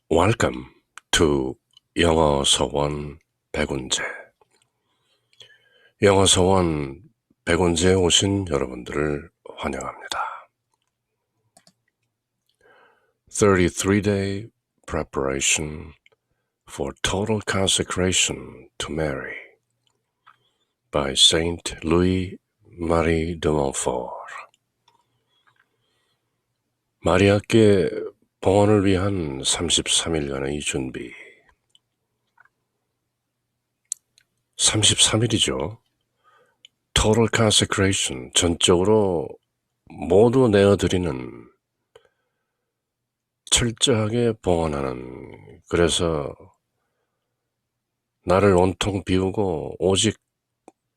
Welcome to 영어 서원 백운재. 영어 서원 백운재에 오신 여러분들을 환영합니다. 33-day preparation for total consecration to Mary by Saint Louis Marie de Montfort. 마리아께 봉헌을 위한 33일간의 준비. 33일이죠. Total consecration, 전적으로 모두 내어드리는, 철저하게 봉헌하는, 그래서 나를 온통 비우고 오직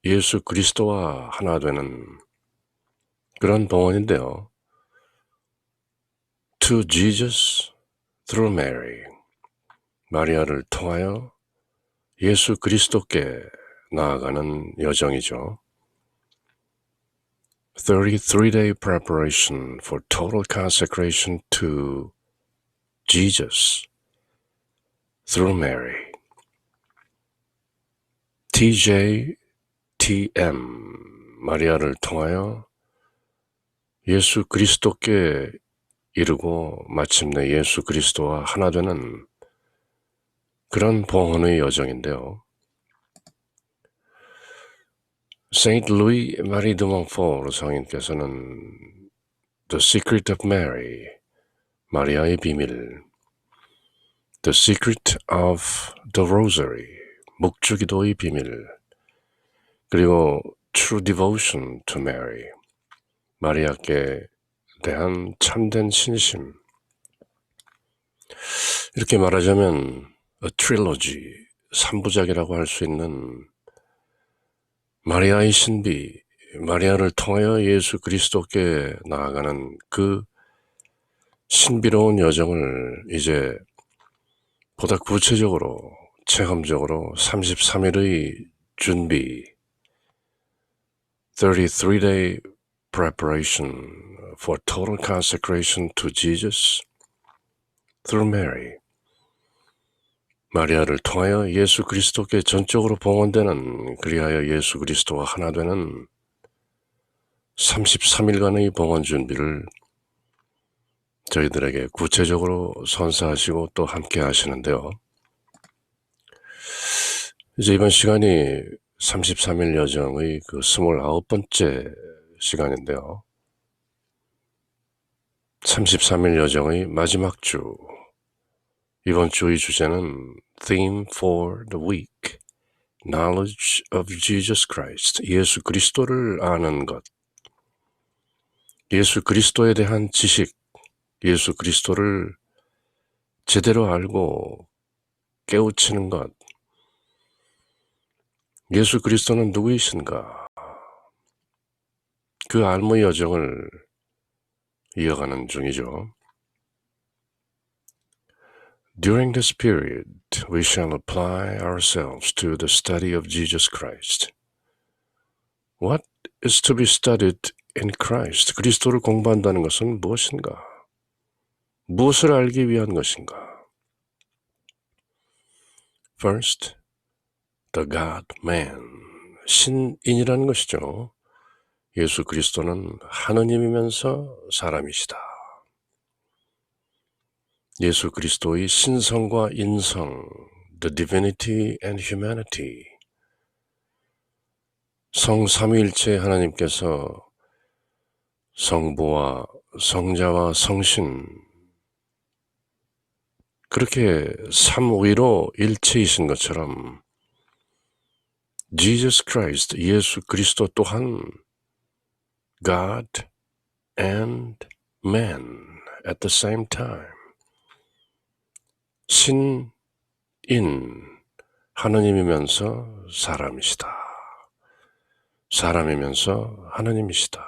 예수 그리스도와 하나 되는 그런 봉헌인데요. To Jesus through Mary, 마리아를 통하여 예수 그리스도께 나아가는 여정이죠. 33-day preparation for total consecration to Jesus through Mary. TJTM, 마리아를 통하여 예수 그리스도께 이르고 마침내 예수 그리스도와 하나 되는 그런 봉헌의 여정인데요. Saint Louis Marie de Montfort 성인께서는 The Secret of Mary, 마리아의 비밀, The Secret of the Rosary, 묵주기도의 비밀, 그리고 True Devotion to Mary, 마리아께 대한 참된 신심, 이렇게 말하자면 A Trilogy, 3부작이라고 할 수 있는 마리아의 신비, 마리아를 통하여 예수 그리스도께 나아가는 그 신비로운 여정을 이제 보다 구체적으로, 체험적으로 33일의 준비, 33-day preparation for total consecration to Jesus through Mary, 마리아를 통하여 예수 그리스도께 전적으로 봉헌되는, 그리하여 예수 그리스도와 하나 되는 33일간의 봉헌 준비를 저희들에게 구체적으로 선사하시고 또 함께 하시는데요. 이제 이번 시간이 33일 여정의 그 29번째 시간인데요. 33일 여정의 마지막 주, 이번 주의 주제는 Theme for the Week, Knowledge of Jesus Christ, 예수 그리스도를 아는 것, 예수 그리스도에 대한 지식, 예수 그리스도를 제대로 알고 깨우치는 것, 예수 그리스도는 누구이신가, 그 알무 여정을 이어가는 중이죠. During this period, we shall apply ourselves to the study of Jesus Christ. What is to be studied in Christ? 그리스도를 공부한다는 것은 무엇인가? 무엇을 알기 위한 것인가? First, the God-man, 신인이라는 것이죠. 예수 그리스도는 하느님이면서 사람이시다. 예수 그리스도의 신성과 인성, the divinity and humanity, 성삼위일체 하나님께서 성부와 성자와 성신, 그렇게 삼위로 일체이신 것처럼 Jesus Christ, 예수 그리스도 또한 God and man at the same time, 신인, 하느님이면서 사람이시다. 사람이면서 하느님이시다.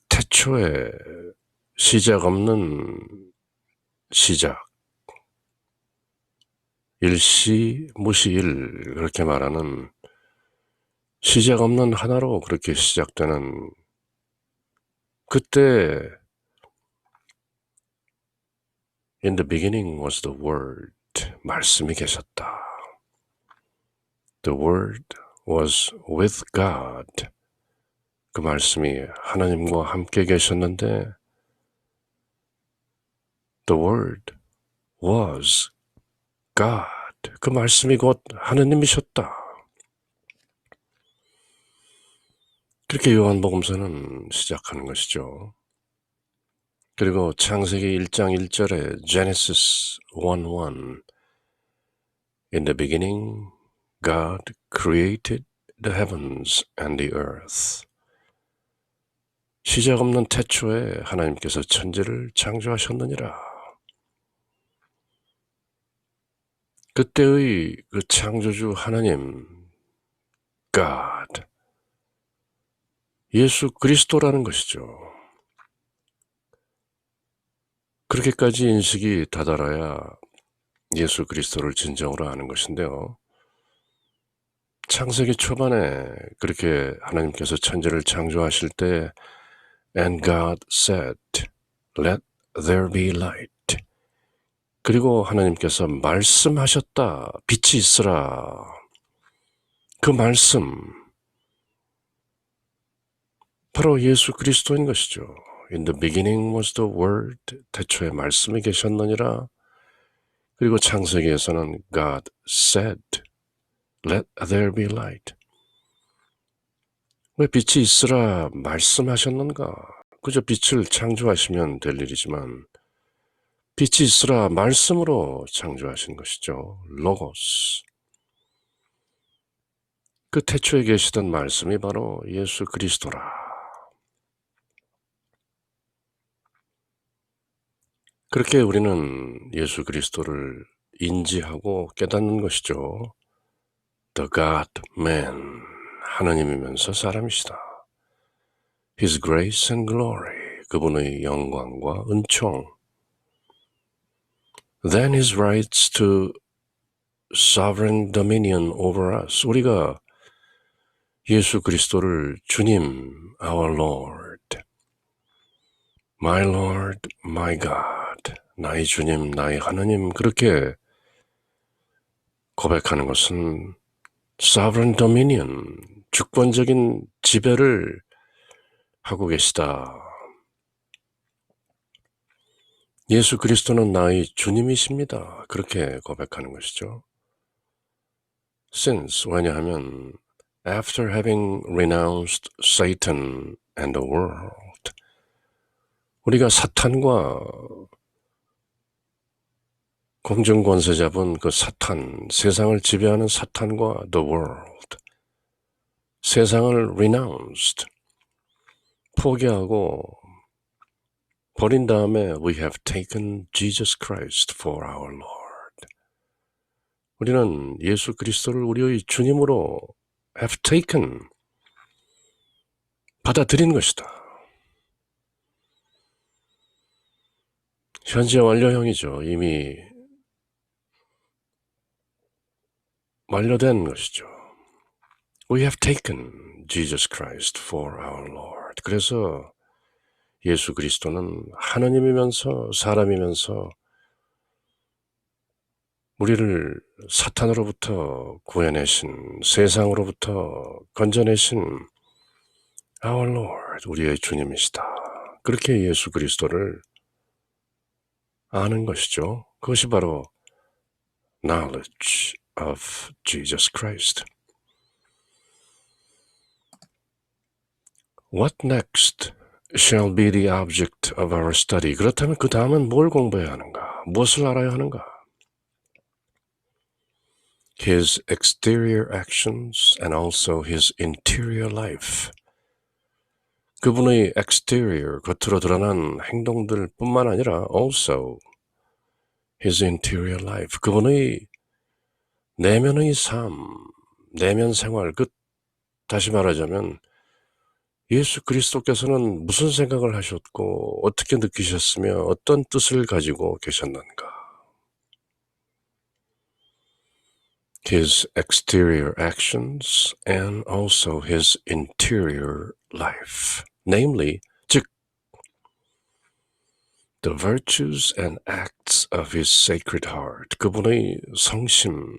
태초에 시작 없는 시작, 일시무시일, 그렇게 말하는 시작 없는 하나로 그렇게 시작되는, 그때 In the beginning was the Word. 말씀이 계셨다. The Word was with God. 그 말씀이 하나님과 함께 계셨는데 The Word was God. 그 말씀이 곧 하느님이셨다. 그렇게 요한복음서는 시작하는 것이죠. 그리고 창세기 1장 1절에 Genesis 1:1 In the beginning God created the heavens and the earth. 시작 없는 태초에 하나님께서 천지를 창조하셨느니라. 그때의 그 창조주 하나님 God 예수 그리스도라는 것이죠. 그렇게까지 인식이 다다라야 예수 그리스도를 진정으로 아는 것인데요. 창세기 초반에 그렇게 하나님께서 천지를 창조하실 때 And God said, Let there be light. 그리고 하나님께서 말씀하셨다. 빛이 있으라. 그 말씀 바로 예수 그리스도인 것이죠. In the beginning was the word. 태초에 말씀이 계셨느니라. 그리고 창세기에서는 God said, Let there be light. 왜 빛이 있으라 말씀하셨는가? 그저 빛을 창조하시면 될 일이지만 빛이 있으라 말씀으로 창조하신 것이죠. 로고스. 그 태초에 계시던 말씀이 바로 예수 그리스도라. 그렇게 우리는 예수 그리스도를 인지하고 깨닫는 것이죠. The God-man, 하나님이면서 사람이시다. His grace and glory, 그분의 영광과 은총. Then His rights to sovereign dominion over us. 우리가 예수 그리스도를 주님, our Lord, my Lord, my God, 나의 주님, 나의 하나님 그렇게 고백하는 것은 sovereign dominion, 주권적인 지배를 하고 계시다. 예수 그리스도는 나의 주님이십니다. 그렇게 고백하는 것이죠. Since, 왜냐하면 After having renounced Satan and the world, 우리가 사탄과 공중권세 잡은 그 사탄, 세상을 지배하는 사탄과 the world, 세상을 renounced, 포기하고 버린 다음에 we have taken Jesus Christ for our Lord. 우리는 예수 그리스도를 우리의 주님으로 have taken, 받아들인 것이다. 현재 완료형이죠. 이미 완료된 것이죠. We have taken Jesus Christ for our Lord. 그래서 예수 그리스도는 하나님이면서 사람이면서 우리를 사탄으로부터 구해내신, 세상으로부터 건져내신 our Lord, 우리의 주님이시다. 그렇게 예수 그리스도를 아는 것이죠. 그것이 바로 knowledge of Jesus Christ. What next shall be the object of our study? 그렇다면 그 다음은 뭘 공부해야 하는가? 무엇을 알아야 하는가? His exterior actions and also his interior life. 그분의 exterior, 겉으로 드러난 행동들 뿐만 아니라 also his interior life. 그분의 내면의 삶, 내면 생활, 다시 말하자면 예수 그리스도께서는 무슨 생각을 하셨고 어떻게 느끼셨으며 어떤 뜻을 가지고 계셨는가? His exterior actions and also his interior life. Namely, 즉, the virtues and acts goodness of his sacred heart. 그분의 성심,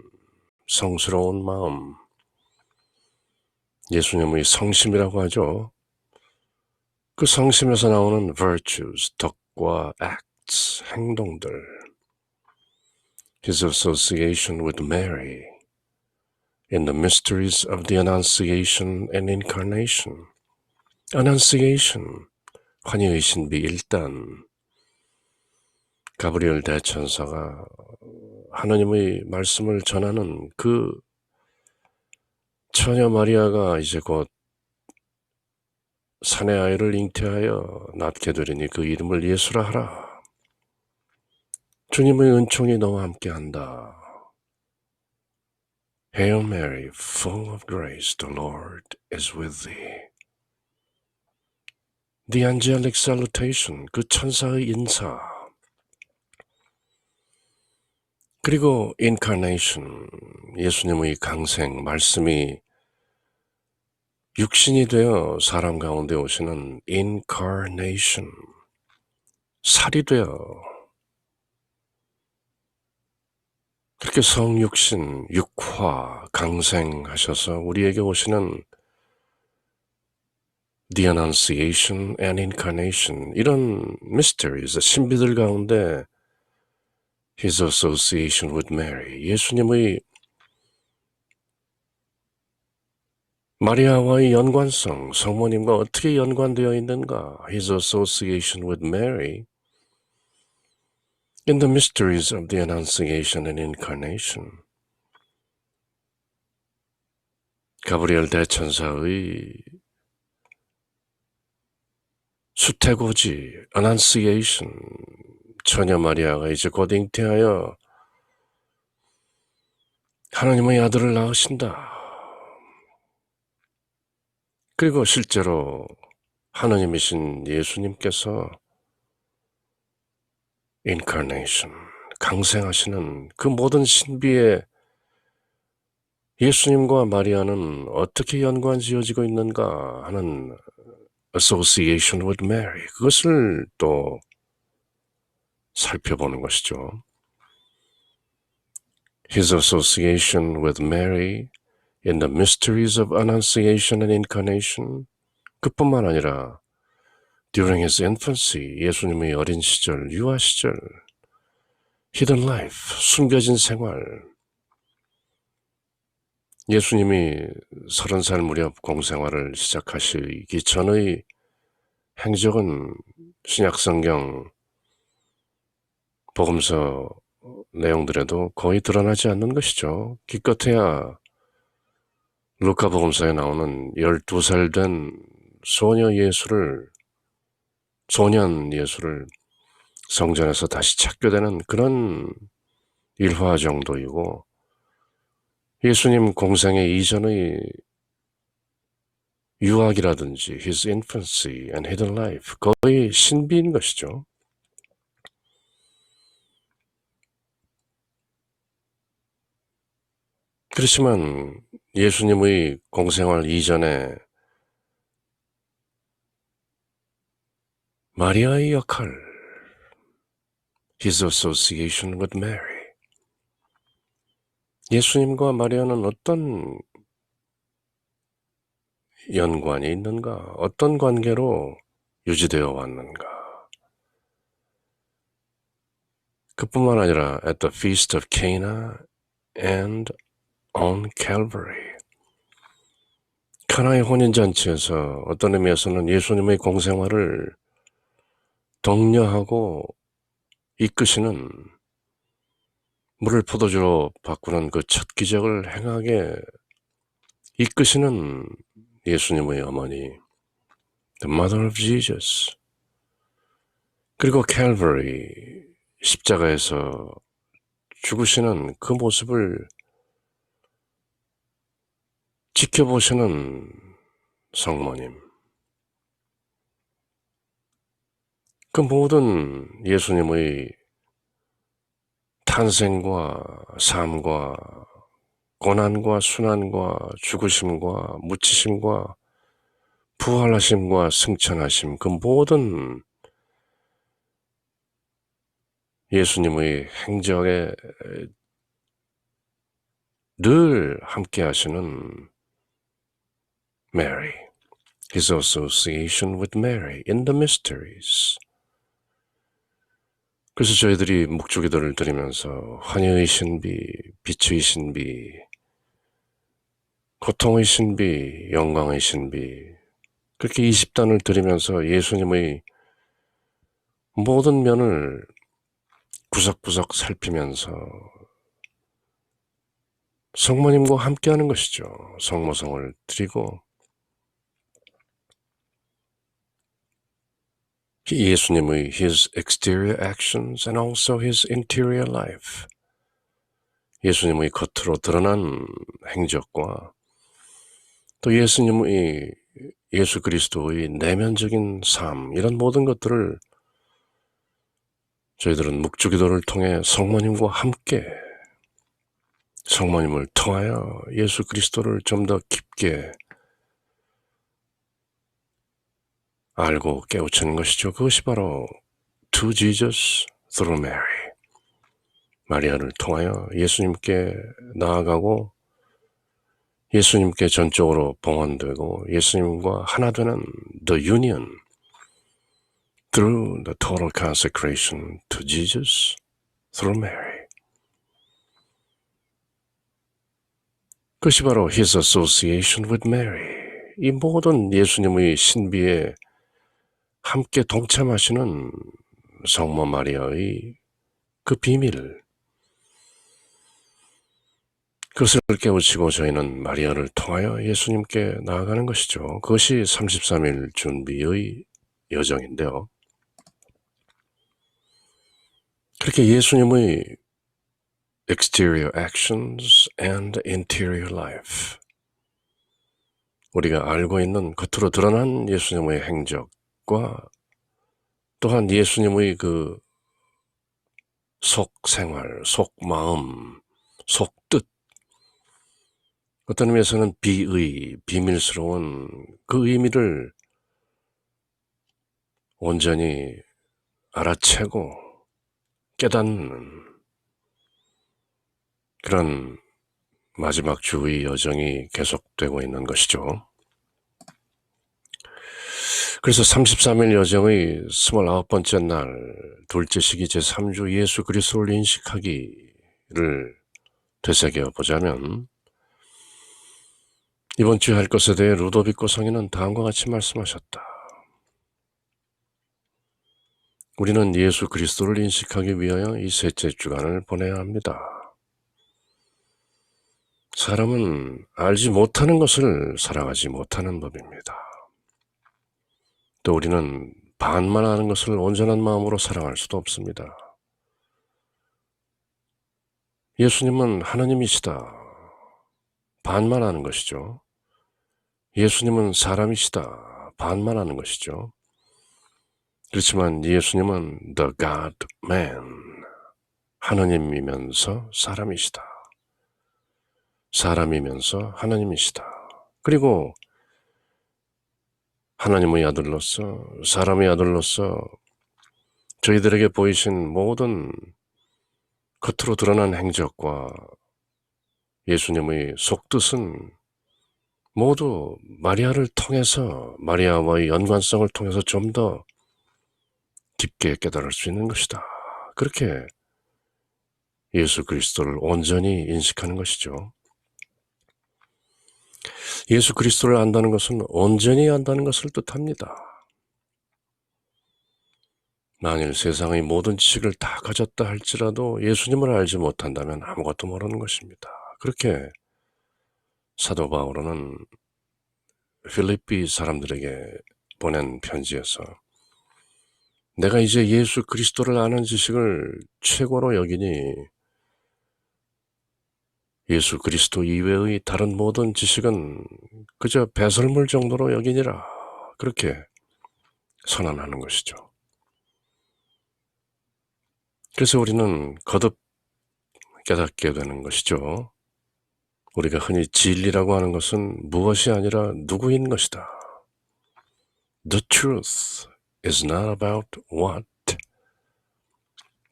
성스러운 마음. 예수님의 성심이라고 하죠. 그 성심에서 나오는 virtues, 덕과 acts, 행동들. His association with Mary in the mysteries of the Annunciation and Incarnation. Annunciation, 환희의 신비 1단. 가브리엘 대천사가 하나님의 말씀을 전하는 그 처녀 마리아가 이제 곧 사내 아이를 잉태하여 낳게 되리니 그 이름을 예수라 하라. 주님의 은총이 너와 함께한다. Hail Mary, full of grace, the Lord is with thee. The angelic salutation, 그 천사의 인사. 그리고 incarnation, 예수님의 강생, 말씀이 육신이 되어 사람 가운데 오시는 incarnation, 살이 되어 그렇게 성육신, 육화, 강생하셔서 우리에게 오시는 the Annunciation and Incarnation, 이런 mysteries, 신비들 가운데 His association with Mary, 예수님의 마리아와의 연관성, 성모님과 어떻게 연관되어 있는가? His association with Mary in the mysteries of the Annunciation and Incarnation. 가브리엘 대천사의 수태고지, Annunciation, 처녀 마리아가 이제 곧 잉태하여 하나님의 아들을 낳으신다. 그리고 실제로 하나님이신 예수님께서 incarnation, 강생하시는 그 모든 신비에 예수님과 마리아는 어떻게 연관지어지고 있는가 하는 association with Mary, 그것을 또 살펴보는 것이죠. His association with Mary in the mysteries of Annunciation and Incarnation, 그뿐만 아니라 during his infancy, 예수님의 어린 시절, 유아 시절, hidden life, 숨겨진 생활, 예수님이 30살 무렵 공생활을 시작하시기 전의 행적은 신약성경 복음서 내용들에도 거의 드러나지 않는 것이죠. 기껏해야 루카 복음서에 나오는 12살 된 소년 예수를 성전에서 다시 찾게 되는 그런 일화 정도이고, 예수님 공생의 이전의 유학이라든지 his infancy and hidden life, 거의 신비인 것이죠. 그렇지만 예수님의 공생활 이전에 마리아의 역할, his association with Mary, 예수님과 마리아는 어떤 연관이 있는가, 어떤 관계로 유지되어 왔는가. 그뿐만 아니라 at the feast of Cana and on Calvary, 카나의 혼인잔치에서 어떤 의미에서는 예수님의 공생활을 독려하고 이끄시는, 물을 포도주로 바꾸는 그 첫 기적을 행하게 이끄시는 예수님의 어머니, the mother of Jesus, 그리고 Calvary, 십자가에서 죽으시는 그 모습을 지켜보시는 성모님, 그 모든 예수님의 탄생과 삶과 고난과 순환과 죽으심과 묻히심과 부활하심과 승천하심, 그 모든 예수님의 행적에 늘 함께 하시는 Mary, His association with Mary in the mysteries. 그래서 저희들이 묵주기도를 드리면서 환희의 신비, 빛의 신비, 고통의 신비, 영광의 신비, 그렇게 20단을 드리면서 예수님의 모든 면을 구석구석 살피면서 성모님과 함께하는 것이죠. 성모성을 드리고 예수님의 His exterior actions and also His interior life, 예수님의 겉으로 드러난 행적과 또 예수 그리스도의 내면적인 삶, 이런 모든 것들을 저희들은 묵주기도를 통해 성모님과 함께 성모님을 통하여 예수 그리스도를 좀 더 깊게 알고 깨우치는 것이죠. 그것이 바로 To Jesus through Mary, 마리아를 통하여 예수님께 나아가고 예수님께 전적으로 봉헌되고 예수님과 하나 되는 The union through the total consecration to Jesus through Mary. 그것이 바로 His association with Mary, 이 모든 예수님의 신비에 함께 동참하시는 성모 마리아의 그 비밀, 그것을 깨우치고 저희는 마리아를 통하여 예수님께 나아가는 것이죠. 그것이 33일 준비의 여정인데요. 그렇게 예수님의 exterior actions and interior life, 우리가 알고 있는 겉으로 드러난 예수님의 행적과 또한 예수님의 그 속생활, 속마음, 속뜻, 어떤 의미에서는 비밀스러운 그 의미를 온전히 알아채고 깨닫는 그런 마지막 주의 여정이 계속되고 있는 것이죠. 그래서 33일 여정의 29번째 날, 둘째 시기 제3주 예수 그리스도를 인식하기를 되새겨 보자면, 이번 주에 할 것에 대해 루도비코 성인은 다음과 같이 말씀하셨다. 우리는 예수 그리스도를 인식하기 위하여 이 셋째 주간을 보내야 합니다. 사람은 알지 못하는 것을 사랑하지 못하는 법입니다. 또 우리는 반만 아는 것을 온전한 마음으로 사랑할 수도 없습니다. 예수님은 하나님이시다. 반만 아는 것이죠. 예수님은 사람이시다. 반만 아는 것이죠. 그렇지만 예수님은 The God Man, 하나님이면서 사람이시다. 사람이면서 하나님이시다. 그리고 하나님의 아들로서, 사람의 아들로서 저희들에게 보이신 모든 겉으로 드러난 행적과 예수님의 속뜻은 모두 마리아를 통해서, 마리아와의 연관성을 통해서 좀 더 깊게 깨달을 수 있는 것이다. 그렇게 예수 그리스도를 온전히 인식하는 것이죠. 예수 그리스도를 안다는 것은 온전히 안다는 것을 뜻합니다. 만일 세상의 모든 지식을 다 가졌다 할지라도 예수님을 알지 못한다면 아무것도 모르는 것입니다. 그렇게 사도 바울은 필리피 사람들에게 보낸 편지에서 내가 이제 예수 그리스도를 아는 지식을 최고로 여기니 예수 그리스도 이외의 다른 모든 지식은 그저 배설물 정도로 여기니라, 그렇게 선언하는 것이죠. 그래서 우리는 거듭 깨닫게 되는 것이죠. 우리가 흔히 진리라고 하는 것은 무엇이 아니라 누구인 것이다. The truth is not about what,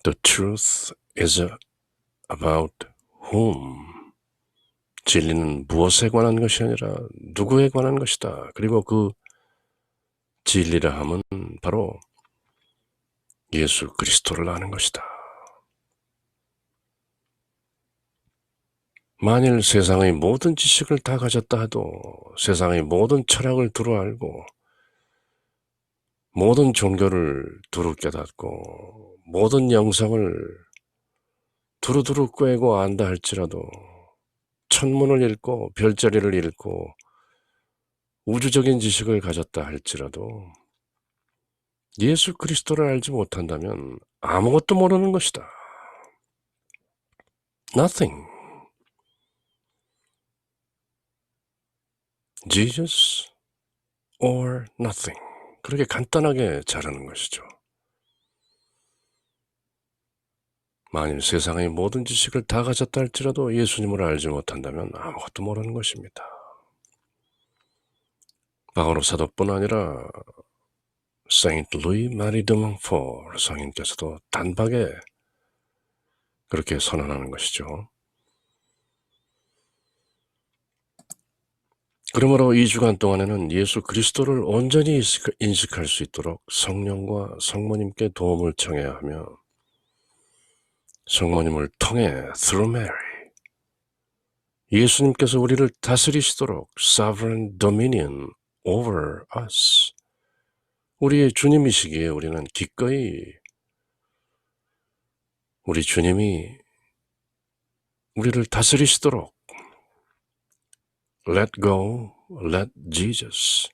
The truth is about whom. 진리는 무엇에 관한 것이 아니라 누구에 관한 것이다. 그리고 그 진리라 함은 바로 예수 그리스도를 아는 것이다. 만일 세상의 모든 지식을 다 가졌다 해도 세상의 모든 철학을 두루 알고 모든 종교를 두루 깨닫고 모든 영성을 두루두루 꿰고 안다 할지라도 천문을 읽고 별자리를 읽고 우주적인 지식을 가졌다 할지라도 예수 그리스도를 알지 못한다면 아무것도 모르는 것이다. Nothing. Jesus or nothing. 그렇게 간단하게 자르는 것이죠. 만일 세상의 모든 지식을 다 가졌다 할지라도 예수님을 알지 못한다면 아무것도 모르는 것입니다. 바오로 사도뿐 아니라 세인트 루이 마리 드 몽포르 성인께서도 단박에 그렇게 선언하는 것이죠. 그러므로 2주간 동안에는 예수 그리스도를 온전히 인식할 수 있도록 성령과 성모님께 도움을 청해야 하며 성모님을 통해 through Mary 예수님께서 우리를 다스리시도록 sovereign dominion over us 우리의 주님이시기에 우리는 기꺼이 우리 주님이 우리를 다스리시도록 let go, let Jesus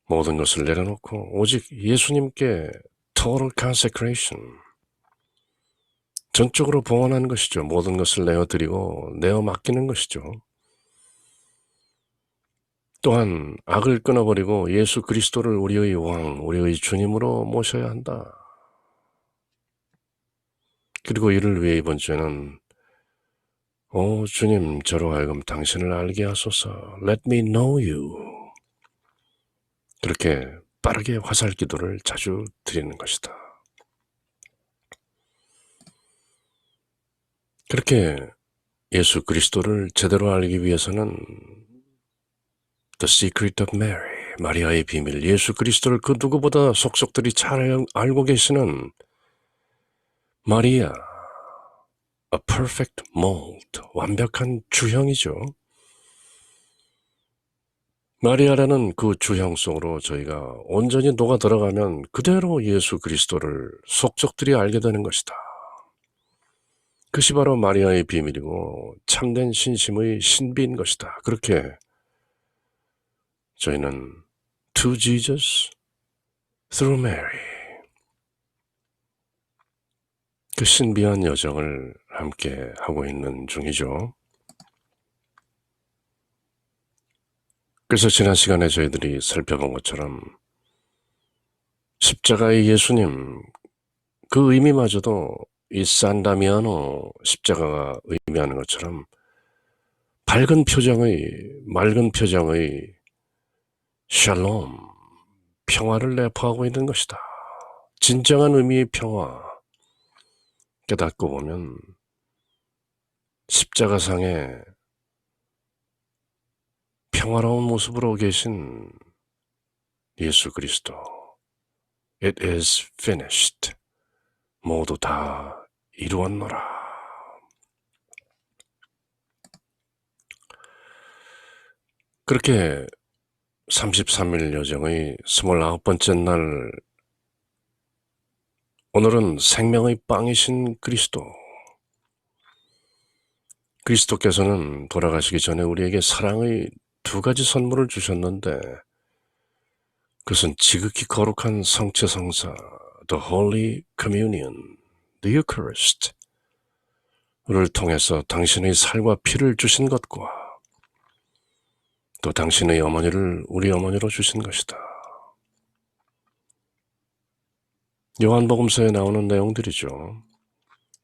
모든 것을 내려놓고 오직 예수님께 total consecration 전적으로 봉헌하는 것이죠. 모든 것을 내어드리고 내어 맡기는 것이죠. 또한 악을 끊어버리고 예수 그리스도를 우리의 왕, 우리의 주님으로 모셔야 한다. 그리고 이를 위해 이번 주에는 오 주님 저로 하여금 당신을 알게 하소서 Let me know you 그렇게 빠르게 화살 기도를 자주 드리는 것이다. 그렇게 예수 그리스도를 제대로 알기 위해서는 The Secret of Mary, 마리아의 비밀, 예수 그리스도를 그 누구보다 속속들이 잘 알고 계시는 마리아, a perfect mold, 완벽한 주형이죠. 마리아라는 그 주형 속으로 저희가 온전히 녹아 들어가면 그대로 예수 그리스도를 속속들이 알게 되는 것이다. 그것이 바로 마리아의 비밀이고 참된 신심의 신비인 것이다. 그렇게 저희는 To Jesus through Mary 그 신비한 여정을 함께 하고 있는 중이죠. 그래서 지난 시간에 저희들이 살펴본 것처럼 십자가의 예수님 그 의미마저도 이 산다미아노 십자가가 의미하는 것처럼 밝은 표정의 맑은 표정의 샬롬 평화를 내포하고 있는 것이다. 진정한 의미의 평화 깨닫고 보면 십자가상에 평화로운 모습으로 계신 예수 그리스도 It is finished 모두 다 이루었노라. 그렇게 33일 여정의 29번째 날 오늘은 생명의 빵이신 그리스도 그리스도께서는 돌아가시기 전에 우리에게 사랑의 두 가지 선물을 주셨는데 그것은 지극히 거룩한 성체성사 The Holy Communion, The Eucharist 를 통해서 당신의 살과 피를 주신 것과 또 당신의 어머니를 우리 어머니로 주신 것이다. 요한복음서에 나오는 내용들이죠.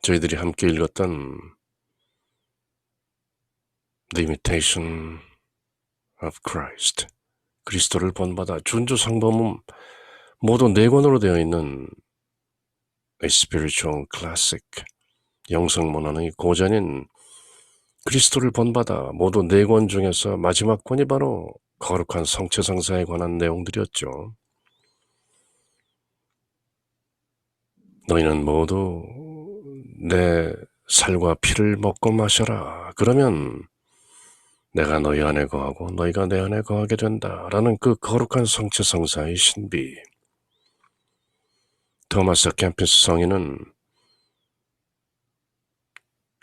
저희들이 함께 읽었던 The Imitation of Christ 그리스도를 본받아 준주 성범은 모두 4권으로 되어 있는 a spiritual classic, 영성문헌의 고전인 그리스도를 본받아 모두 4권 중에서 마지막 권이 바로 거룩한 성체성사에 관한 내용들이었죠. 너희는 모두 내 살과 피를 먹고 마셔라. 그러면 내가 너희 안에 거하고 너희가 내 안에 거하게 된다라는 그 거룩한 성체성사의 신비. 토마스 캠피스 성인은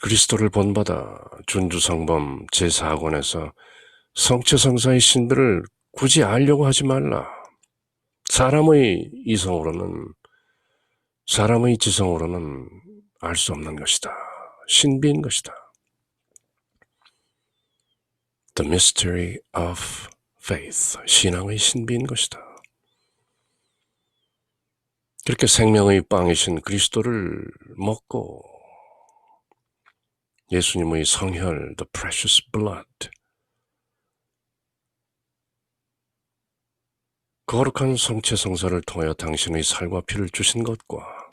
그리스도를 본받아 준주성범 제4권에서 성체성사의 신비를 굳이 알려고 하지 말라. 사람의 지성으로는 알 수 없는 것이다. 신비인 것이다. The mystery of faith, 신앙의 신비인 것이다. 그렇게 생명의 빵이신 그리스도를 먹고 예수님의 성혈, the precious blood, 거룩한 성체성사를 통하여 당신의 살과 피를 주신 것과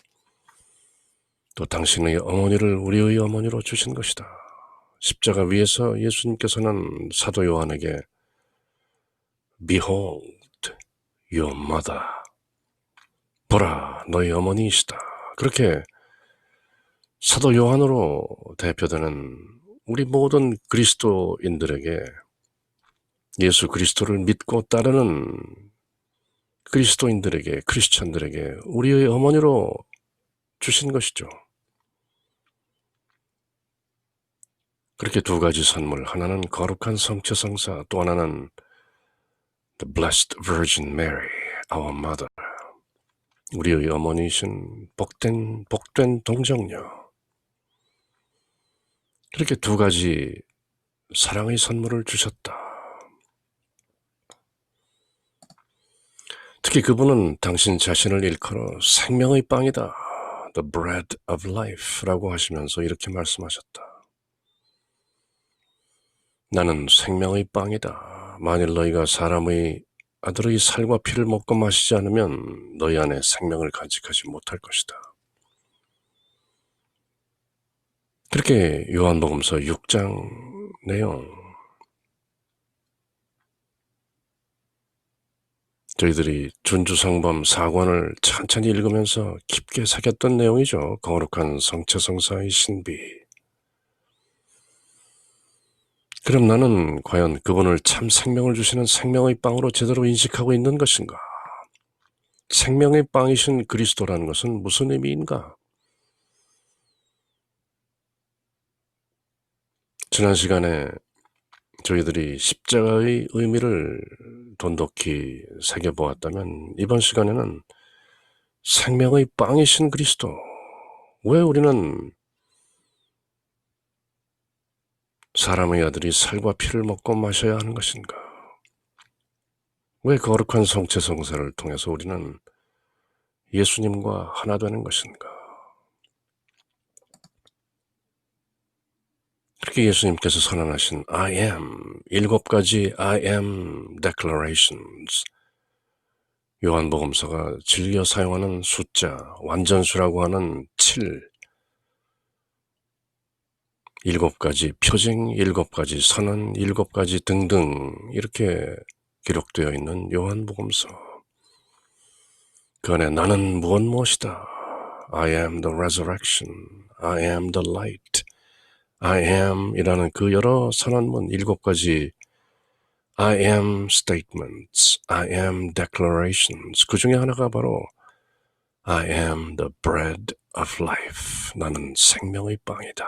또 당신의 어머니를 우리의 어머니로 주신 것이다. 십자가 위에서 예수님께서는 사도 요한에게 Behold, your mother. 보라, 너희 어머니이시다. 그렇게 사도 요한으로 대표되는 우리 모든 그리스도인들에게 예수 그리스도를 믿고 따르는 그리스도인들에게, 크리스찬들에게 우리의 어머니로 주신 것이죠. 그렇게 2가지 선물, 하나는 거룩한 성체성사, 또 하나는 The Blessed Virgin Mary, our mother, 우리의 어머니이신 복된 동정녀. 그렇게 2가지 사랑의 선물을 주셨다. 특히 그분은 당신 자신을 일컬어 생명의 빵이다, the bread of life라고 하시면서 이렇게 말씀하셨다. 나는 생명의 빵이다. 만일 너희가 사람의 아들의 살과 피를 먹고 마시지 않으면 너희 안에 생명을 간직하지 못할 것이다. 그렇게 요한복음서 6장 내용, 저희들이 준주성범 4권을 천천히 읽으면서 깊게 새겼던 내용이죠. 거룩한 성체성사의 신비. 그럼 나는 과연 그분을 참 생명을 주시는 생명의 빵으로 제대로 인식하고 있는 것인가? 생명의 빵이신 그리스도라는 것은 무슨 의미인가? 지난 시간에 저희들이 십자가의 의미를 돈독히 새겨보았다면 이번 시간에는 생명의 빵이신 그리스도, 왜 우리는 사람의 아들이 살과 피를 먹고 마셔야 하는 것인가? 왜 거룩한 성체성사를 통해서 우리는 예수님과 하나 되는 것인가? 그렇게 예수님께서 선언하신 I am, 7가지 I am declarations, 요한복음서가 즐겨 사용하는 숫자, 완전수라고 하는 7, 7가지 표징, 7가지 선언, 7가지 등등 이렇게 기록되어 있는 요한복음서. 그 안에 나는 무엇이다. I am the resurrection, I am the light, I am 이라는 그 여러 선언문 7가지 I am statements, I am declarations, 그 중에 하나가 바로 I am the bread of life, 나는 생명의 빵이다.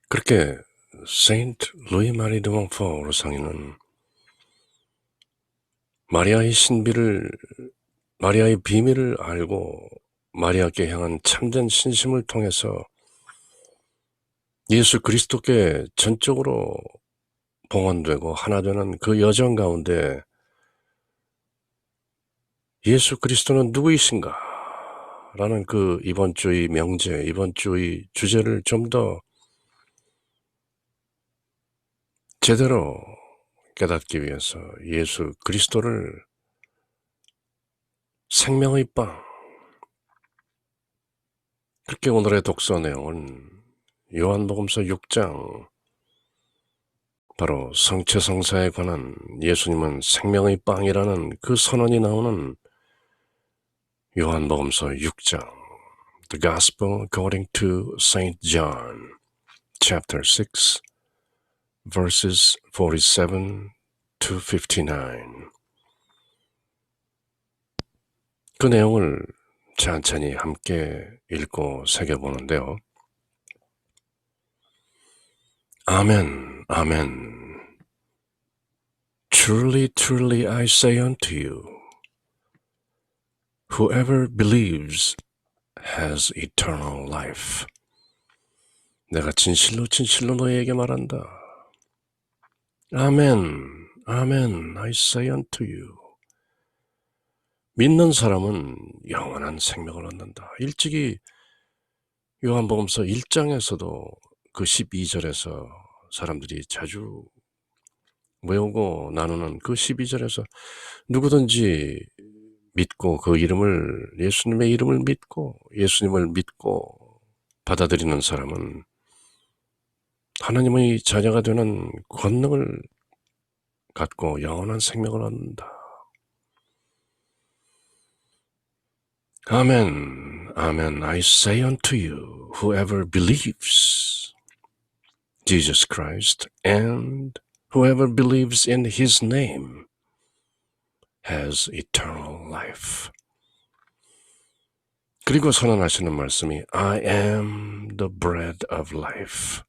그렇게 세인트 루이 마리 드 몽포르 성인은 마리아의 비밀을 알고 마리아께 향한 참된 신심을 통해서 예수 그리스도께 전적으로 봉헌되고 하나 되는 그 여정 가운데 예수 그리스도는 누구이신가? 라는 그 이번 주의 명제, 이번 주의 주제를 좀 더 제대로 깨닫기 위해서 예수 그리스도를 생명의 빵, 그렇게 오늘의 독서 내용은 요한복음서 6장, 바로 성체성사에 관한 예수님은 생명의 빵이라는 그 선언이 나오는 요한복음서 6장, The Gospel according to Saint John, chapter 6, verses 47 to 59. 그 내용을 천천히 함께 읽고 새겨보는데요. 아멘, 아멘. Truly, truly I say unto you, whoever believes has eternal life. 내가 진실로 진실로 너희에게 말한다. 아멘, 아멘, I say unto you. 믿는 사람은 영원한 생명을 얻는다. 일찍이 요한복음서 1장에서도 그 12절에서 사람들이 자주 외우고 나누는 그 12절에서 누구든지 믿고 그 이름을, 예수님의 이름을 믿고 예수님을 믿고 받아들이는 사람은 하나님의 자녀가 되는 권능을 갖고 영원한 생명을 얻는다. 아멘, 아멘. I say unto you, whoever believes Jesus Christ and whoever believes in His name has eternal life. 그리고 선언하시는 말씀이 I am the bread of life.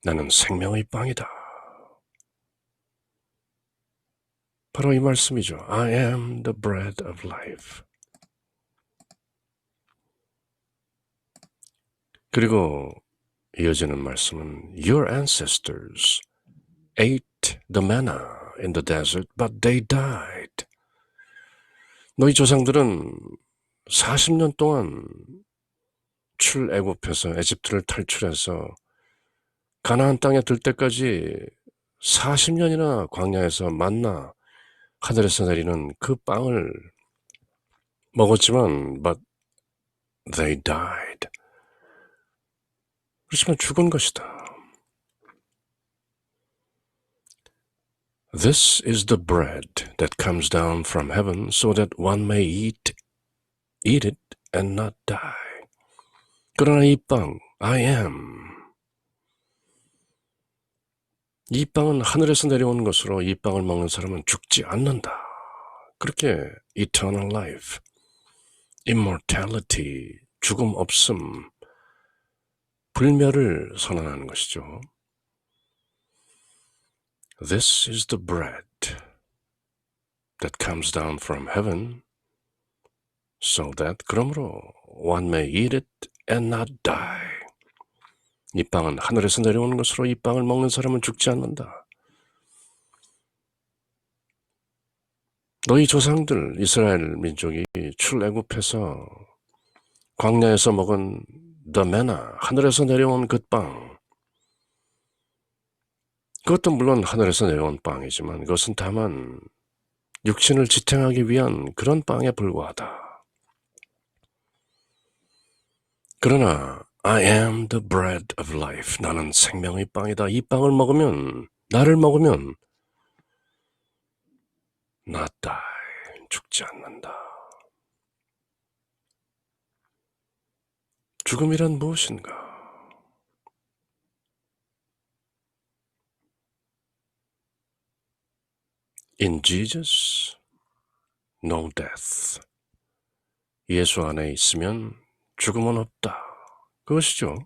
나는 생명의 빵이다. 바로 이 말씀이죠. I am the bread of life. 그리고 이어지는 말씀은 Your ancestors ate the manna in the desert, but they died. 너희 조상들은 40년 동안 출애굽해서 에집트를 탈출해서 가나안 땅에 들 때까지 40년이나 광야에서 만나 하늘에서 내리는 그 빵을 먹었지만 but they died. 그렇지만 죽은 것이다. This is the bread that comes down from heaven so that one may eat it and not die. 그러나 이 빵, I am. 이 빵은 하늘에서 내려오는 것으로 이 빵을 먹는 사람은 죽지 않는다. 그렇게 eternal life, immortality, 죽음 없음, 불멸을 선언하는 것이죠. This is the bread that comes down from heaven so that, 그러므로 one may eat it and not die. 이 빵은 하늘에서 내려오는 것으로 이 빵을 먹는 사람은 죽지 않는다. 너희 조상들 이스라엘 민족이 출애굽해서 광야에서 먹은 the manna, 하늘에서 내려온 그 빵, 그것도 물론 하늘에서 내려온 빵이지만 그것은 다만 육신을 지탱하기 위한 그런 빵에 불과하다. 그러나 I am the bread of life. 나는 생명의 빵이다. 이 빵을 먹으면, 나를 먹으면 not die, 죽지 않는다. 죽음이란 무엇인가? In Jesus, no death. 예수 안에 있으면 죽음은 없다. 그것이죠.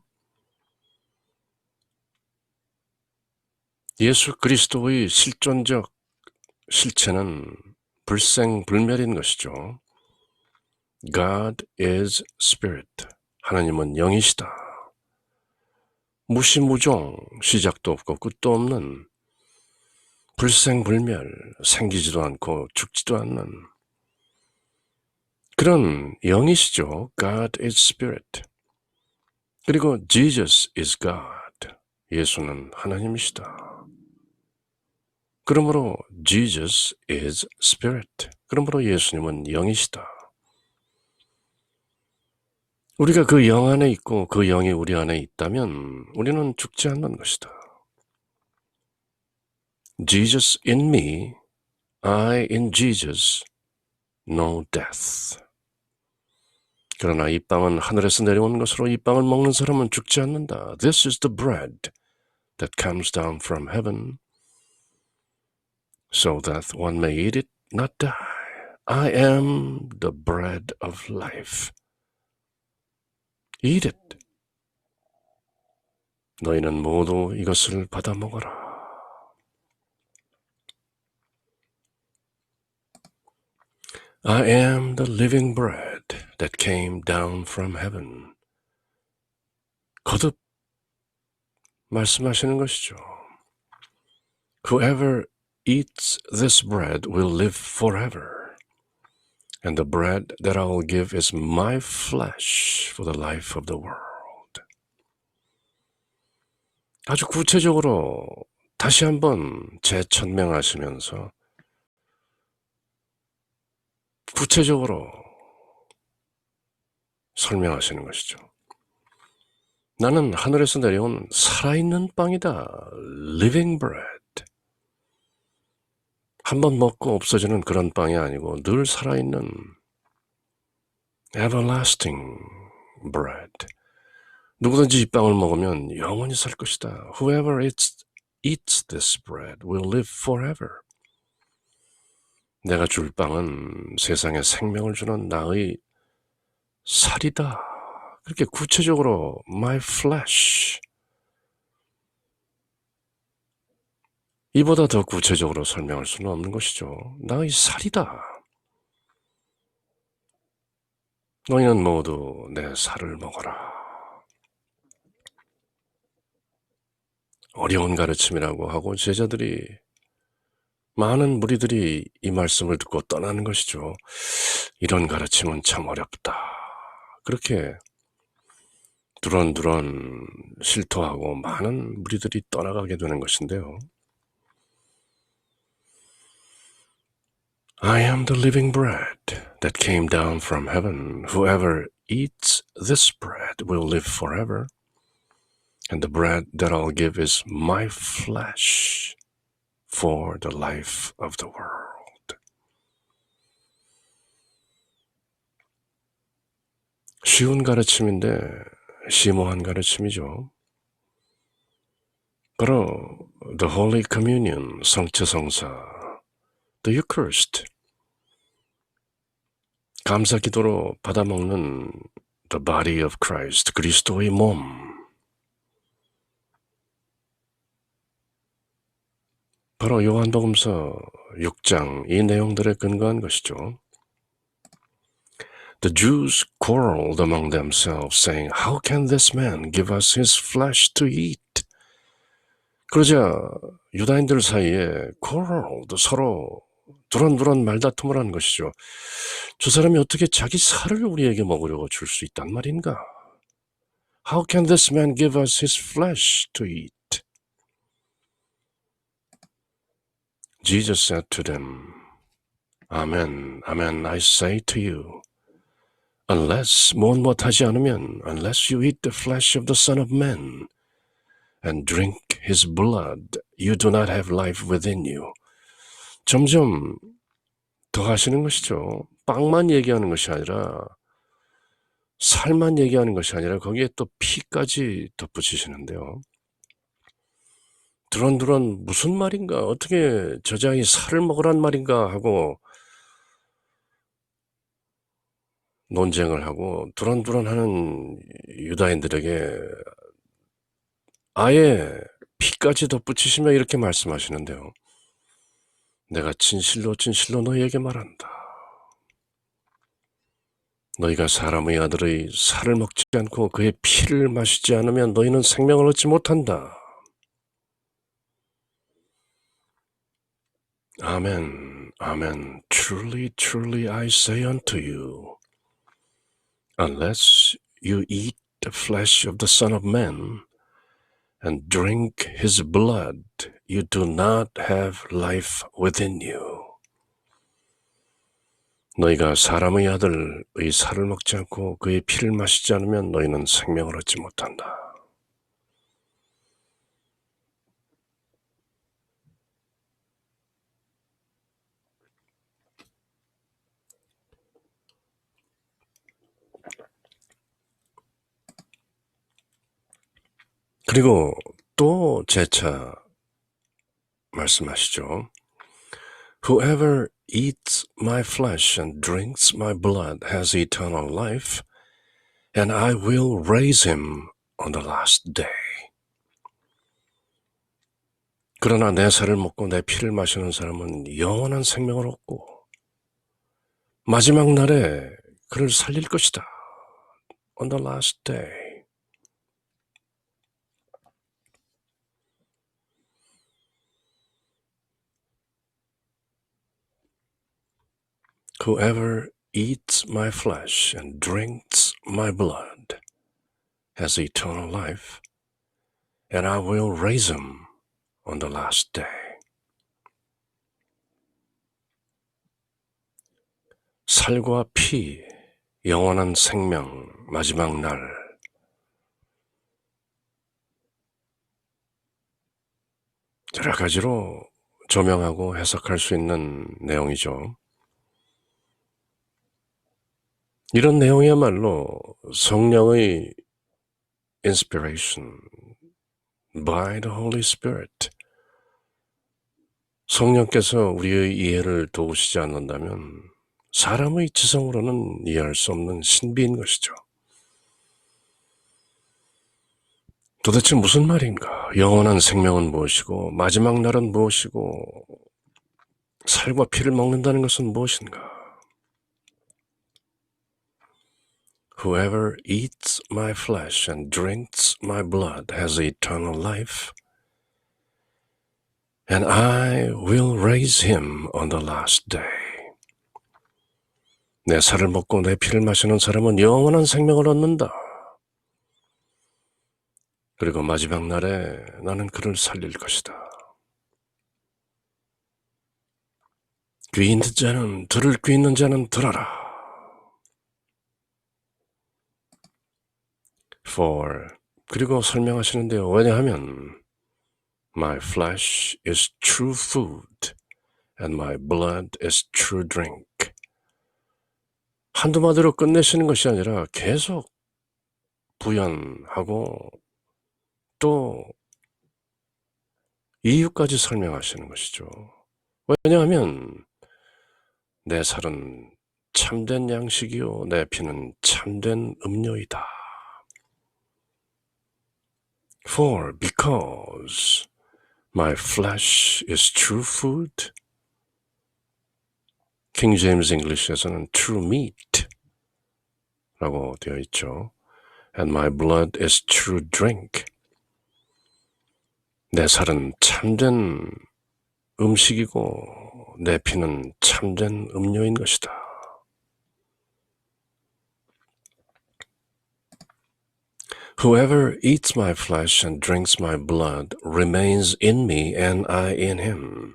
예수 그리스도의 실존적 실체는 불생불멸인 것이죠. God is Spirit. 하나님은 영이시다. 무시무종, 시작도 없고 끝도 없는 불생불멸, 생기지도 않고 죽지도 않는 그런 영이시죠. God is Spirit. 그리고 Jesus is God. 예수는 하나님이시다. 그러므로 Jesus is Spirit. 그러므로 예수님은 영이시다. 우리가 그 영 안에 있고 그 영이 우리 안에 있다면 우리는 죽지 않는 것이다. Jesus in me, I in Jesus, no death. 그러나 이 빵은 하늘에서 내려온 것으로 이 빵을 먹는 사람은 죽지 않는다. This is the bread that comes down from heaven, so that one may eat it, not die. I am the bread of life. Eat it. 너희는 모두 이것을 받아 먹어라. I am the living bread that came down from heaven. 거듭 말씀하시는 것이죠. Whoever eats this bread will live forever. And the bread that I will give is my flesh for the life of the world. 아주 구체적으로 다시 한번 재천명하시면서 구체적으로 설명하시는 것이죠. 나는 하늘에서 내려온 살아있는 빵이다. Living bread. 한번 먹고 없어지는 그런 빵이 아니고 늘 살아있는 everlasting bread. 누구든지 이 빵을 먹으면 영원히 살 것이다. Whoever eats this bread will live forever. 내가 줄 빵은 세상에 생명을 주는 나의 살이다. 그렇게 구체적으로 my flesh. 이보다 더 구체적으로 설명할 수는 없는 것이죠. 나의 살이다. 너희는 모두 내 살을 먹어라. 어려운 가르침이라고 하고 많은 무리들이 이 말씀을 듣고 떠나는 것이죠. 이런 가르침은 참 어렵다. 그렇게 두런두런 실토하고 많은 무리들이 떠나가게 되는 것인데요. I am the living bread that came down from heaven. Whoever eats this bread will live forever. And the bread that I'll give is my flesh for the life of the world. 쉬운 가르침인데 심오한 가르침이죠. 바로 the Holy Communion, 성체성사, the Eucharist, 감사 기도로 받아먹는 the body of Christ, 그리스도의 몸. 바로 요한복음서 6장 이 내용들에 근거한 것이죠. The Jews quarreled among themselves, saying, How can this man give us his flesh to eat? 그러자 유다인들 사이에 quarreled, 서로 두런두런 말다툼을 한 것이죠. 저 사람이 어떻게 자기 살을 우리에게 먹으려고 줄 수 있단 말인가? How can this man give us his flesh to eat? Jesus said to them, Amen, amen, I say to you, unless you eat the flesh of the Son of Man and drink his blood, you do not have life within you. 점점 더 하시는 것이죠. 빵만 얘기하는 것이 아니라 살만 얘기하는 것이 아니라 거기에 또 피까지 덧붙이시는데요. 두런두런 무슨 말인가? 어떻게 저자의 살을 먹으란 말인가? 하고 논쟁을 하고 두런두런 하는 유다인들에게 아예 피까지 덧붙이시며 이렇게 말씀하시는데요. 내가 진실로 너희에게 말한다. 너희가 사람의 아들의 살을 먹지 않고 그의 피를 마시지 않으면 너희는 생명을 얻지 못한다. 아멘, 아멘. Truly, truly I say unto you. Unless you eat the flesh of the Son of Man and drink his blood, you do not have life within you. 너희가 사람의 아들의 살을 먹지 않고 그의 피를 마시지 않으면 너희는 생명을 얻지 못한다. 그리고 또 재차 말씀하시죠. Whoever eats my flesh and drinks my blood has eternal life, and I will raise him on the last day. 그러나 내 살을 먹고 내 피를 마시는 사람은 영원한 생명을 얻고 마지막 날에 그를 살릴 것이다. On the last day. Whoever eats my flesh and drinks my blood has eternal life, and I will raise him on the last day. 살과 피, 영원한 생명, 마지막 날. 여러 가지로 조명하고 해석할 수 있는 내용이죠. 이런 내용이야말로 성령의 inspiration by the Holy Spirit. 성령께서 우리의 이해를 도우시지 않는다면 사람의 지성으로는 이해할 수 없는 신비인 것이죠. 도대체 무슨 말인가? 영원한 생명은 무엇이고 마지막 날은 무엇이고 살과 피를 먹는다는 것은 무엇인가? Whoever eats my flesh and drinks my blood has eternal life, and I will raise him on the last day. 내 살을 먹고 내 피를 마시는 사람은 영원한 생명을 얻는다. 그리고 마지막 날에 나는 그를 살릴 것이다. 귀 있는 자는 들을 귀 있는 자는 들어라. For 그리고 설명하시는데요. 왜냐하면 My flesh is true food and my blood is true drink. 한두 마디로 끝내시는 것이 아니라 계속 부연하고 또 이유까지 설명하시는 것이죠. 왜냐하면 내 살은 참된 양식이요 내 피는 참된 음료이다. For because my flesh is true food. 킹 제임스 잉글리시에서는 true meat 라고 되어 있죠. And my blood is true drink. 내 살은 참된 음식이고 내 피는 참된 음료인 것이다. Whoever eats my flesh and drinks my blood remains in me and I in him.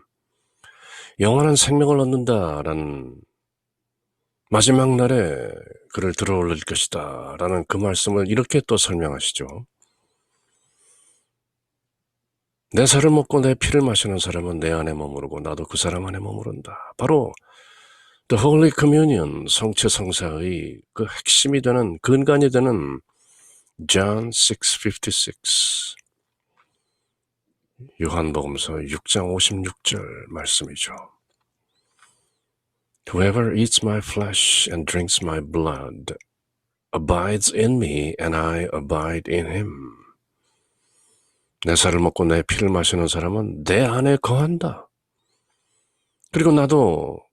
영원한 생명을 얻는다라는 마지막 날에 그를 들어올릴 것이다 라는 그 말씀을 이렇게 또 설명하시죠. 내 살을 먹고 내 피를 마시는 사람은 내 안에 머무르고 나도 그 사람 안에 머무른다. 바로 The Holy Communion, 성체 성사의 그 핵심이 되는 근간이 되는 John 6:56 요한복음서 6장 56절 말씀이죠. Whoever eats my flesh and drinks my blood abides in me and I abide in him. 내 살을 먹고 내 피를 마시는 사람은 내 안에 거한다. 그리고 나도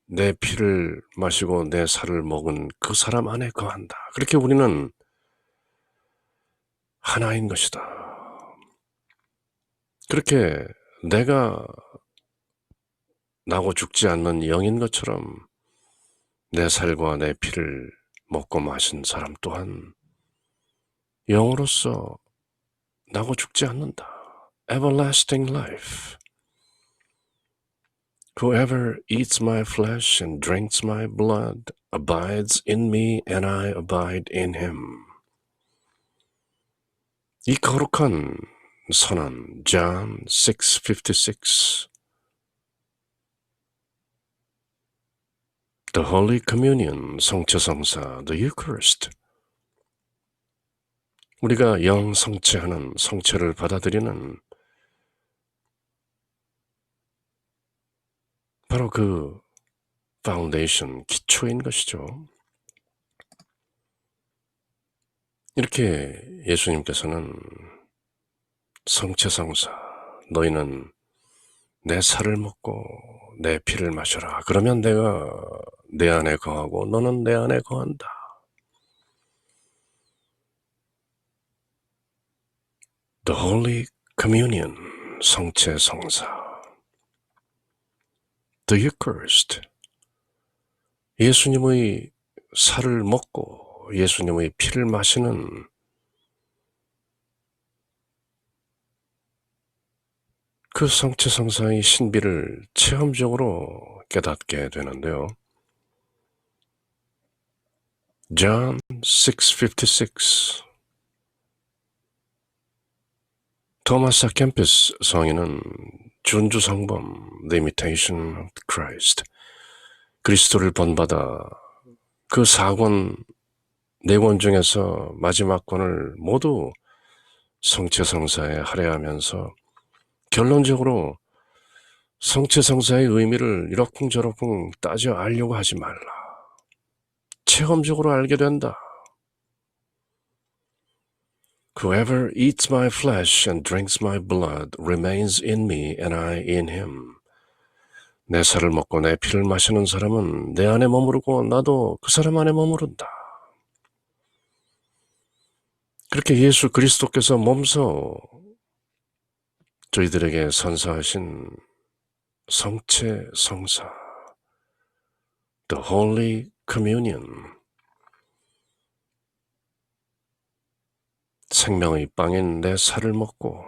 내 피를 마시고 내 살을 먹은 그 사람 안에 거한다. 그렇게 우리는 하나인 것이다. 그렇게 내가 나고 죽지 않는 영인 것처럼 내 살과 내 피를 먹고 마신 사람 또한 영으로서 나고 죽지 않는다. Everlasting life. Whoever eats my flesh and drinks my blood abides in me and I abide in him. 이 거룩한 선언, John 6:56. The Holy Communion, 성체성사, the Eucharist. 우리가 영 성체하는 성체를 받아들이는 바로 그 파운데이션, 기초인 것이죠. 이렇게 예수님께서는 성체성사, 너희는 내 살을 먹고 내 피를 마셔라. 그러면 내가 내 안에 거하고 너는 내 안에 거한다. The Holy Communion, 성체성사. The Eucharist, 예수님의 살을 먹고 예수님의 피를 마시는 그 성체성사의 신비를 체험적으로 깨닫게 되는데요. John 6:56. 토마스 캠피스 성인은 준주성범, The Imitation of Christ, 그리스도를 본받아 그 4권, 4권 중에서 마지막 권을 모두 성체성사에 할애하면서 결론적으로 성체성사의 의미를 이러쿵저러쿵 따져 알려고 하지 말라. 체험적으로 알게 된다. Whoever eats my flesh and drinks my blood remains in me and I in him. 내 살을 먹고 내 피를 마시는 사람은 내 안에 머무르고 나도 그 사람 안에 머무른다. 그렇게 예수 그리스도께서 몸소 저희들에게 선사하신 성체 성사, The Holy Communion, 생명의 빵인 내 살을 먹고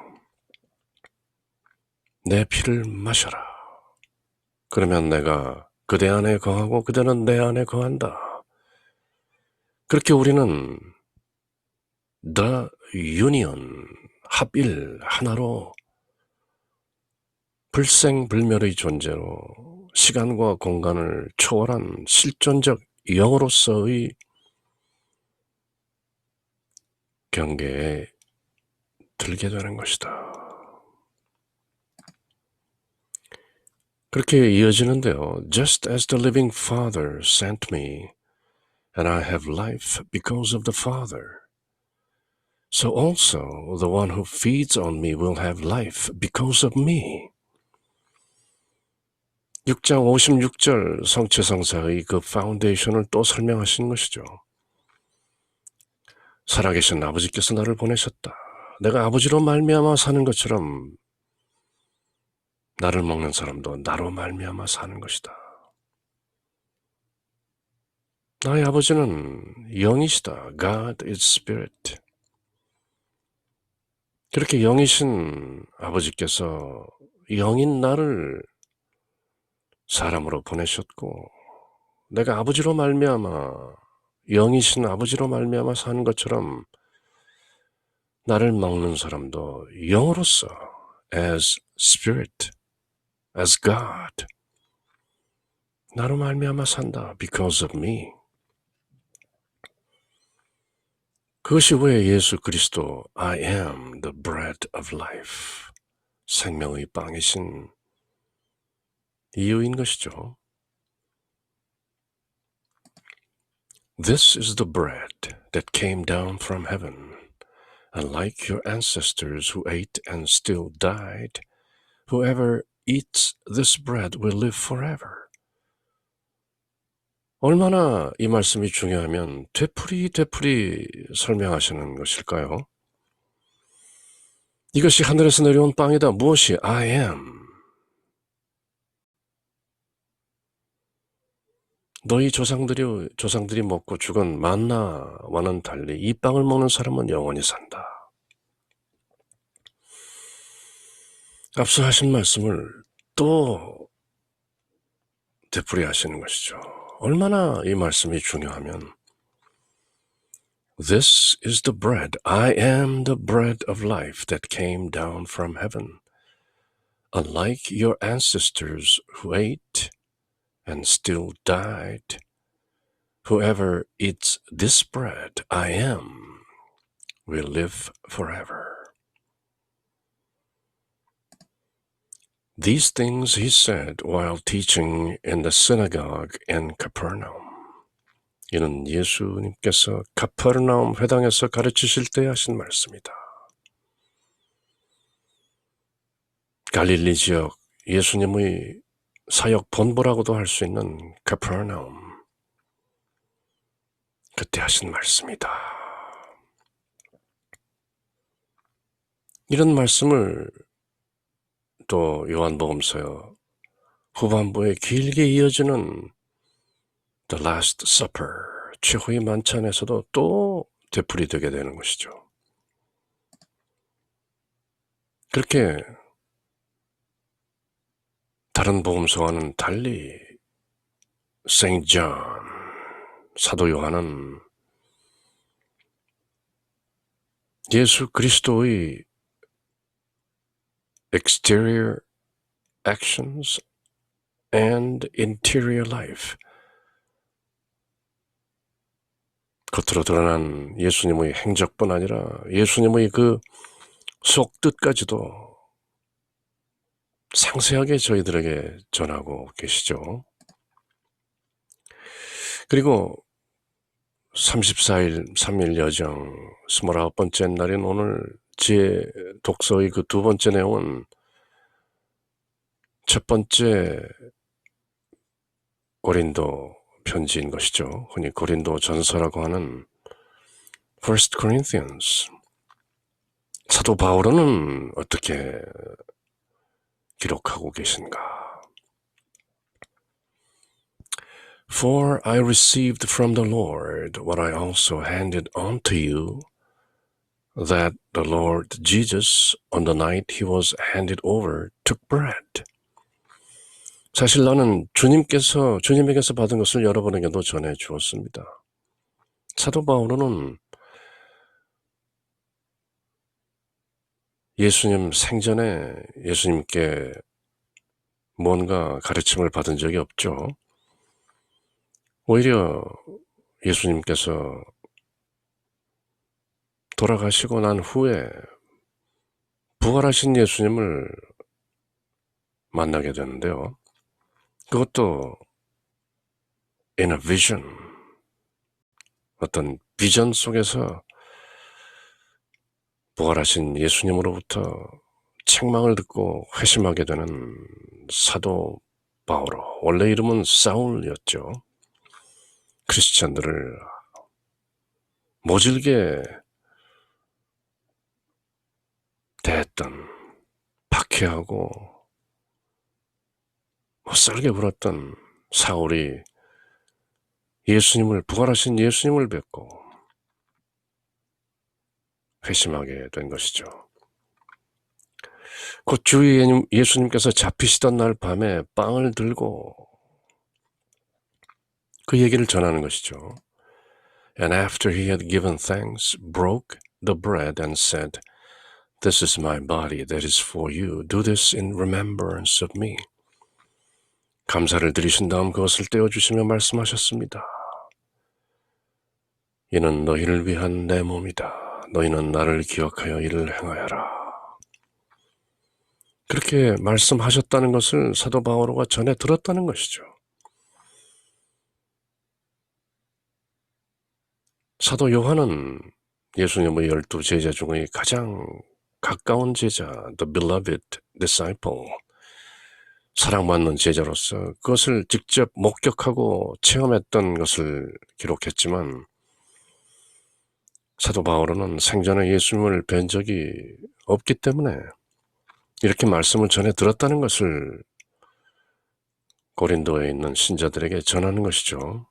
내 피를 마셔라. 그러면 내가 그대 안에 거하고 그대는 내 안에 거한다. 그렇게 우리는 The Union, 합일, 하나로 불생불멸의 존재로 시간과 공간을 초월한 실존적 영으로서의 경계에 들게 되는 것이다. 그렇게 이어지는데요. Just as the living Father sent me, and I have life because of the Father, so also the one who feeds on me will have life because of me. 6장 56절 성체성사의 그 파운데이션을 또 설명하신 것이죠. 살아계신 아버지께서 나를 보내셨다. 내가 아버지로 말미암아 사는 것처럼 나를 먹는 사람도 나로 말미암아 사는 것이다. 나의 아버지는 영이시다. God is Spirit. 그렇게 영이신 아버지께서 영인 나를 사람으로 보내셨고 내가 아버지로 말미암아 영이신 아버지로 말미암아 사는 것처럼 나를 먹는 사람도 영으로서 as Spirit, as God, 나로 말미암아 산다. Because of me. 그것이 왜 예수 그리스도 I am the bread of life, 생명의 빵이신 이유인 것이죠. This is the bread that came down from heaven, and like your ancestors who ate and still died, whoever eats this bread will live forever. 얼마나 이 말씀이 중요하면 되풀이 설명하시는 것일까요? 이것이 하늘에서 내려온 빵이다. 무엇이? I am 너희 조상들이 먹고 죽은 만나와는 달리 이 빵을 먹는 사람은 영원히 산다. 앞서 하신 말씀을 또 되풀이하시는 것이죠. 얼마나 이 말씀이 중요하면 This is the bread. I am the bread of life that came down from heaven. Unlike your ancestors who ate and still died, whoever eats this bread I am will live forever. These things he said while teaching in the synagogue in Capernaum. 이는 예수님께서 가퍼르나움 회당에서 가르치실 때 하신 말씀이다. 갈릴리 지역 예수님의 사역 본부라고도 할 수 있는 가퍼르나움, 그때 하신 말씀이다. 이런 말씀을 또 요한복음서 후반부에 길게 이어지는 The Last Supper, 최후의 만찬에서도 또 되풀이되게 되는 것이죠. 그렇게 다른 복음서와는 달리 Saint John, 사도 요한은 예수 그리스도의 exterior actions and interior life, 겉으로 드러난 예수님의 행적뿐 아니라 예수님의 그 속뜻까지도 상세하게 저희들에게 전하고 계시죠. 그리고 34일 3일 여정 29번째 날인 오늘 제 독서의 그 두 번째 내용은 첫 번째 고린도 편지인 것이죠. 흔히 고린도 전서라고 하는 First Corinthians. 사도 바울은 어떻게 기록하고 계신가? For I received from the Lord what I also handed on to you, that the Lord Jesus, on the night he was handed over, took bread. 사실 나는 주님에게서 받은 것을 여러분에게도 전해 주었습니다. 사도 바울은 예수님 생전에 예수님께 뭔가 가르침을 받은 적이 없죠. 오히려 예수님께서 돌아가시고 난 후에 부활하신 예수님을 만나게 되는데요. 그것도 in a vision, 어떤 비전 속에서 부활하신 예수님으로부터 책망을 듣고 회심하게 되는 사도 바오로, 원래 이름은 사울이었죠. 크리스찬들을 모질게 대했던, 박해하고 못살게 굴었던 사울이 부활하신 예수님을 뵙고 회심하게 된 것이죠. 곧 주 예수님께서 잡히시던 날 밤에 빵을 들고 그 얘기를 전하는 것이죠. And after he had given thanks, broke the bread and said, This is my body that is for you. Do this in remembrance of me. 감사를 드리신 다음 그것을 떼어주시며 말씀하셨습니다. 이는 너희를 위한 내 몸이다. 너희는 나를 기억하여 이를 행하여라. 그렇게 말씀하셨다는 것을 사도 바오로가 전해 들었다는 것이죠. 사도 요한은 예수님의 12 제자 중의 가장 가까운 제자, the beloved disciple, 사랑받는 제자로서 그것을 직접 목격하고 체험했던 것을 기록했지만 사도 바오로는 생전에 예수님을 뵌 적이 없기 때문에 이렇게 말씀을 전해 들었다는 것을 고린도에 있는 신자들에게 전하는 것이죠.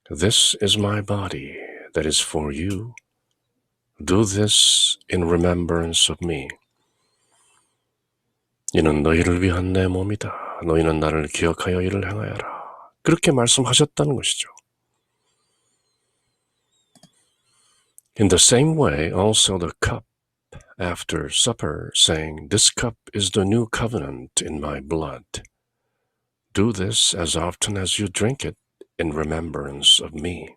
This is my body that is for you. Do this in remembrance of me. 이는 너희를 위한 내 몸이다. 너희는 나를 기억하여 이를 행하여라. 그렇게 말씀하셨다는 것이죠. In the same way, also the cup after supper, saying, This cup is the new covenant in my blood. Do this as often as you drink it in remembrance of me.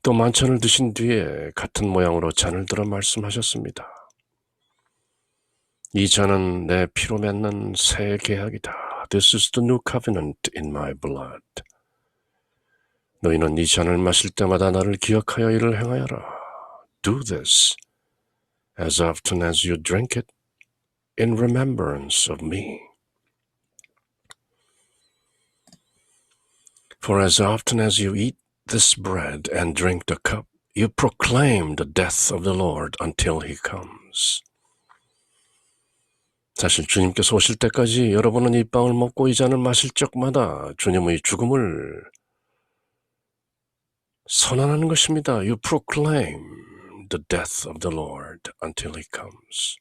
또 만찬을 드신 뒤에 같은 모양으로 잔을 들어 말씀하셨습니다. 이 잔은 내 피로 맺는 새 계약이다. This is the new covenant in my blood. 너희는 이 잔을 마실 때마다 나를 기억하여 이를 행하여라. Do this as often as you drink it in remembrance of me. For as often as you eat this bread and drink the cup, you proclaim the death of the Lord until he comes. 사실 주님께서 오실 때까지 여러분은 이 빵을 먹고 이 잔을 마실 적마다 주님의 죽음을 선언하는 것입니다. You proclaim the death of the Lord until he comes.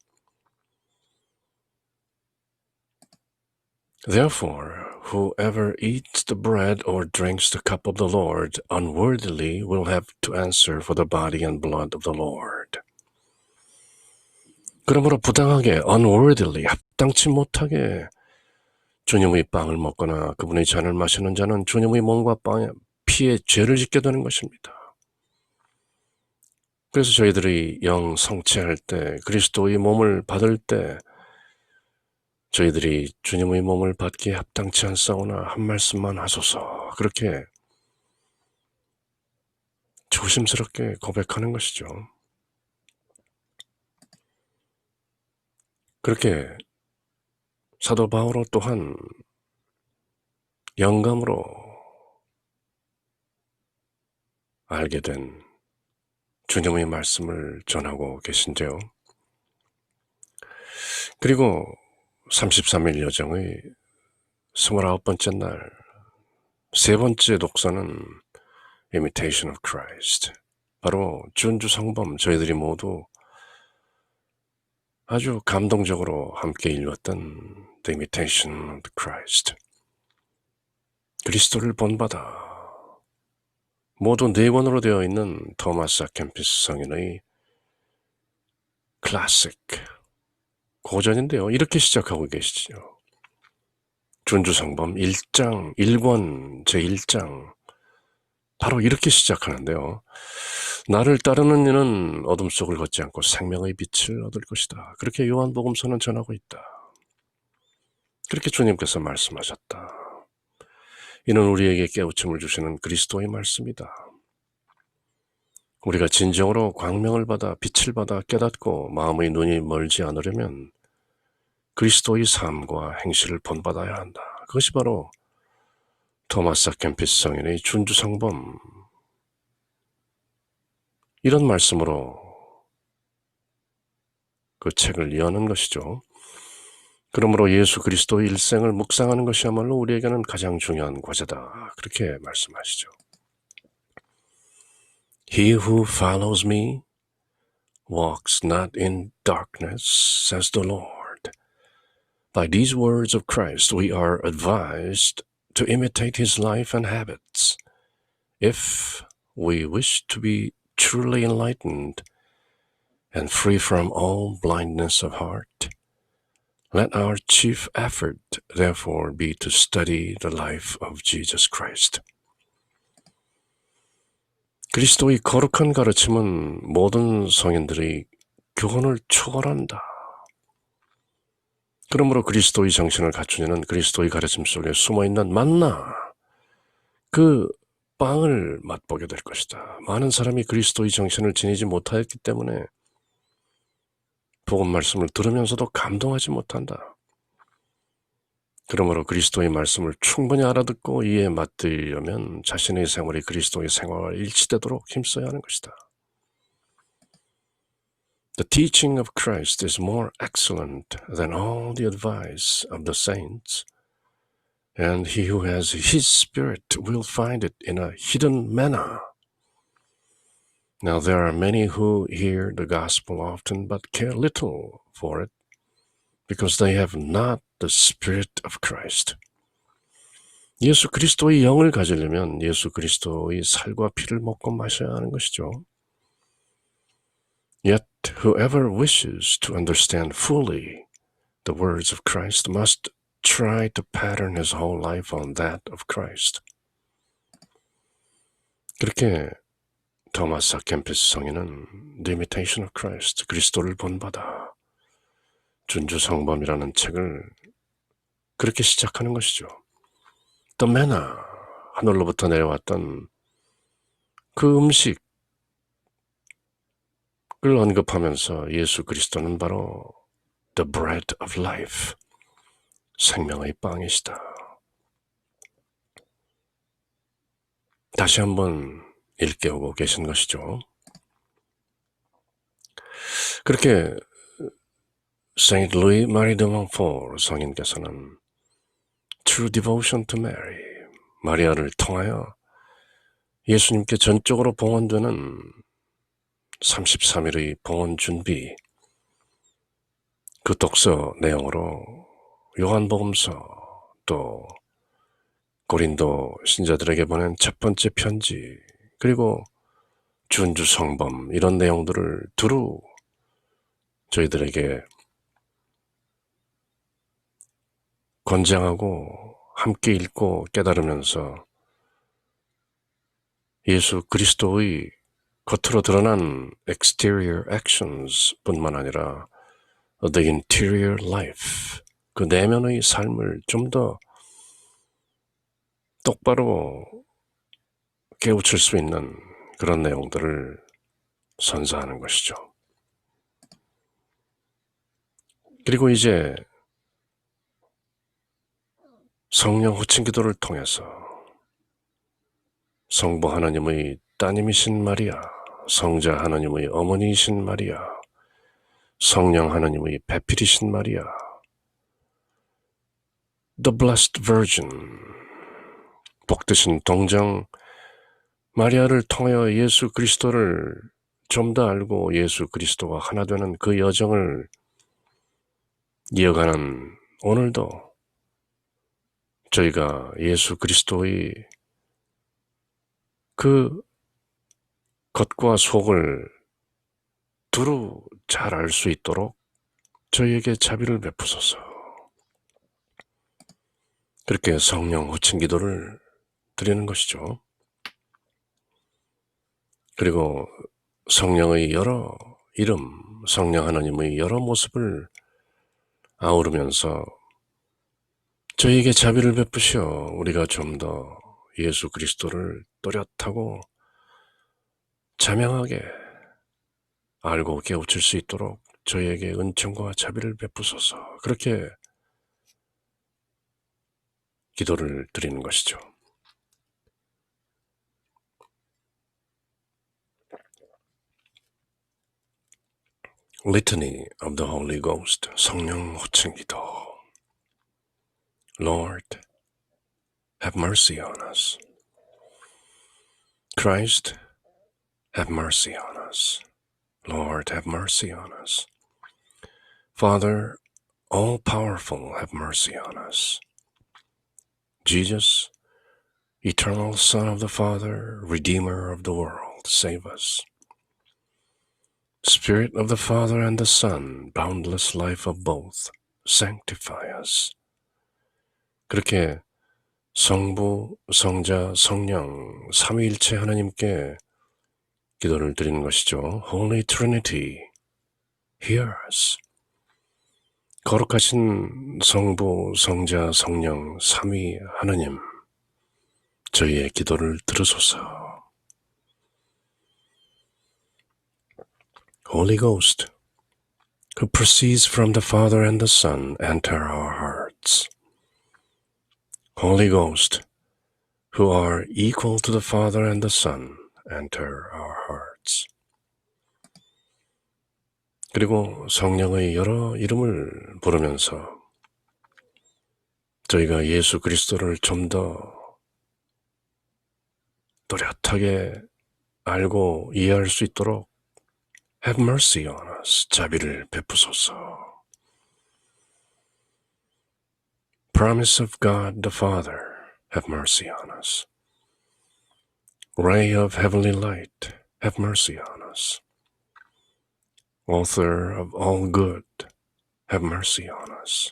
Therefore, whoever eats the bread or drinks the cup of the Lord unworthily will have to answer for the body and blood of the Lord. 그러므로 부당하게, unworthily, 합당치 못하게 주님의 빵을 먹거나 그분의 잔을 마시는 자는 주님의 몸과 피에 죄를 짓게 되는 것입니다. 그래서 저희들이 영 성취할 때, 그리스도의 몸을 받을 때 저희들이 주님의 몸을 받기에 합당치 않사오나 한 말씀만 하소서. 그렇게 조심스럽게 고백하는 것이죠. 그렇게 사도 바울은 또한 영감으로 알게 된 주님의 말씀을 전하고 계신데요. 그리고 33일 여정의 29번째 날, 세 번째 독서는 Imitation of Christ. 바로 준주 성범, 저희들이 모두 아주 감동적으로 함께 읽었던 The Imitation of Christ. 그리스도를 본받아. 모두 4권으로 되어 있는 토마스 아켐피스 성인의 클래식 고전인데요. 이렇게 시작하고 계시죠. 준주성범 1장, 1권 제1장 바로 이렇게 시작하는데요. 나를 따르는 이는 어둠 속을 걷지 않고 생명의 빛을 얻을 것이다. 그렇게 요한복음서는 전하고 있다. 그렇게 주님께서 말씀하셨다. 이는 우리에게 깨우침을 주시는 그리스도의 말씀이다. 우리가 진정으로 광명을 받아 빛을 받아 깨닫고 마음의 눈이 멀지 않으려면 그리스도의 삶과 행실을 본받아야 한다. 그것이 바로 토마스 아켐피스 성인의 준주성범 이런 말씀으로 그 책을 여는 것이죠. 그러므로 예수 그리스도의 일생을 묵상하는 것이야말로 우리에게는 가장 중요한 과제다. 그렇게 말씀하시죠. He who follows me walks not in darkness, says the Lord. By these words of Christ, we are advised to imitate his life and habits. If we wish to be truly enlightened and free from all blindness of heart, let our chief effort, therefore, be to study the life of Jesus Christ. 그리스도의 거룩한 가르침은 모든 성인들의 교훈을 초월한다. 그러므로 그리스도의 정신을 갖춘 이는 그리스도의 가르침 속에 숨어있는 만나, 그 빵을 맛보게 될 것이다. 많은 사람이 그리스도의 정신을 지니지 못하였기 때문에 복음 말씀을 들으면서도 감동하지 못한다. 그러므로 그리스도의 말씀을 충분히 알아듣고 이에 맞들려면 자신의 생활이 그리스도의 생활과 일치되도록 힘써야 하는 것이다. The teaching of Christ is more excellent than all the advice of the saints, And he who has his spirit will find it in a hidden manner. Now there are many who hear the gospel often but care little for it because they have not the spirit of Christ. 예수 그리스도의 영을 가지려면 예수 그리스도의 살과 피를 먹고 마셔야 하는 것이죠. Yet whoever wishes to understand fully the words of Christ must try to pattern his whole life on that of Christ. 그렇게 토마스 아켄피스 성인은 The Imitation of Christ, 그리스도를 본받아 준주성범이라는 책을 그렇게 시작하는 것이죠. The manna, 하늘로부터 내려왔던 그 음식을 언급하면서 예수 그리스도는 바로 The bread of life, 생명의 빵이시다. 다시 한번 일깨우고 계신 것이죠. 그렇게 Saint Louis Marie de Montfort 성인께서는 True Devotion to Mary, 마리아를 통하여 예수님께 전적으로 봉헌되는 33일의 봉헌 준비, 그 독서 내용으로 요한복음서 또 고린도 신자들에게 보낸 첫 번째 편지, 그리고 준주성범, 이런 내용들을 두루 저희들에게 권장하고 함께 읽고 깨달으면서 예수 그리스도의 겉으로 드러난 exterior actions 뿐만 아니라 the interior life, 그 내면의 삶을 좀 더 똑바로 깨우칠 수 있는 그런 내용들을 선사하는 것이죠. 그리고 이제 성령 호칭 기도를 통해서 성부 하나님의 따님이신 마리아, 성자 하나님의 어머니이신 마리아, 성령 하나님의 배필이신 마리아, The Blessed Virgin, 복되신 동정 마리아를 통하여 예수 그리스도를 좀 더 알고 예수 그리스도와 하나 되는 그 여정을 이어가는 오늘도 저희가 예수 그리스도의 그 겉과 속을 두루 잘 알 수 있도록 저희에게 자비를 베푸소서. 그렇게 성령 호칭 기도를 드리는 것이죠. 그리고 성령의 여러 이름, 성령 하나님의 여러 모습을 아우르면서 저희에게 자비를 베푸시어 우리가 좀 더 예수 그리스도를 또렷하고 자명하게 알고 깨우칠 수 있도록 저희에게 은총과 자비를 베푸소서. 그렇게 기도를 드리는 것이죠. Litany of the Holy Ghost, 성령 호칭 기도. Lord, have mercy on us. Christ, have mercy on us. Lord, have mercy on us. Father, all-powerful, have mercy on us. Jesus, eternal Son of the Father, Redeemer of the world, save us. Spirit of the Father and the Son, boundless life of both, sanctify us. 그렇게 성부, 성자, 성령, 삼위일체 하나님께 기도를 드리는 것이죠. Holy Trinity, hear us. 거룩하신 성부, 성자, 성령, 삼위 하나님, 저희의 기도를 들으소서. Holy Ghost, who proceeds from the Father and the Son, enter our hearts. Holy Ghost, who are equal to the Father and the Son, enter our hearts. 그리고 성령의 여러 이름을 부르면서 저희가 예수 그리스도를 좀 더 또렷하게 알고 이해할 수 있도록 Have mercy on us. 자비를 베푸소서. Promise of God the Father. Have mercy on us. Ray of heavenly light. Have mercy on us. Author of all good. Have mercy on us.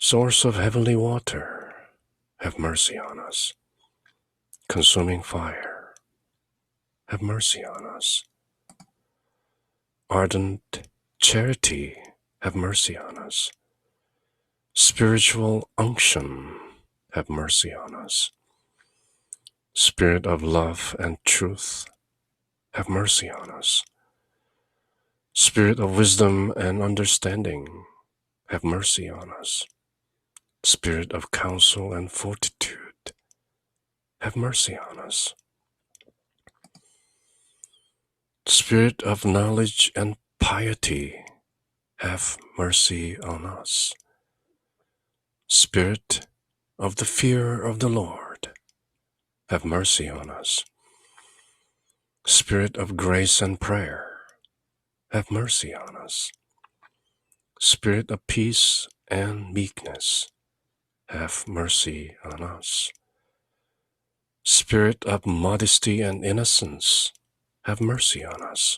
Source of heavenly water. Have mercy on us. Consuming fire. Have mercy on us. Ardent charity. Have mercy on us. Spiritual unction. Have mercy on us. Spirit of love and truth. Have mercy on us. Spirit of wisdom and understanding. Have mercy on us. Spirit of counsel and fortitude. Have mercy on us. Spirit of knowledge and piety. Have mercy on us. Spirit of the fear of the Lord. Have mercy on us. Spirit of grace and prayer. Have mercy on us. Spirit of peace and meekness. Have mercy on us. Spirit of modesty and innocence. Have mercy on us.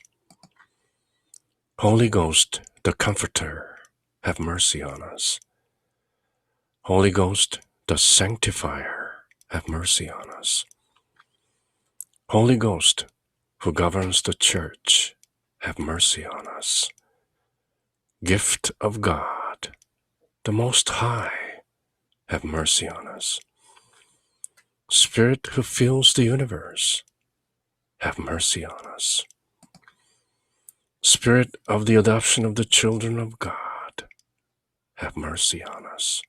Holy Ghost, the Comforter. Have mercy on us. Holy Ghost, the Sanctifier. Have mercy on us. Holy Ghost, who governs the church. Have mercy on us. Gift of God, the Most High. Have mercy on us. Spirit who fills the universe. Have mercy on us. Spirit of the adoption of the children of God. Have mercy on us.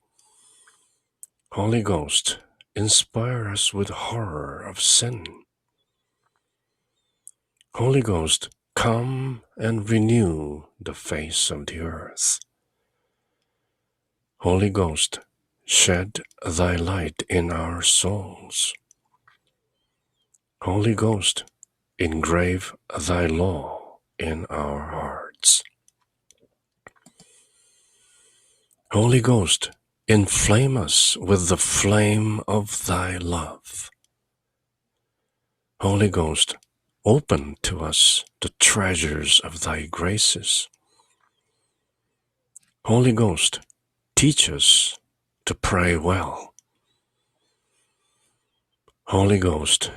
Holy Ghost, inspire us with horror of sin. Holy Ghost, come and renew the face of the earth. Holy Ghost, shed thy light in our souls. Holy Ghost, engrave thy law in our hearts. Holy Ghost, inflame us with the flame of thy love. Holy Ghost, open to us the treasures of thy graces. Holy Ghost, teach us to pray well. Holy Ghost,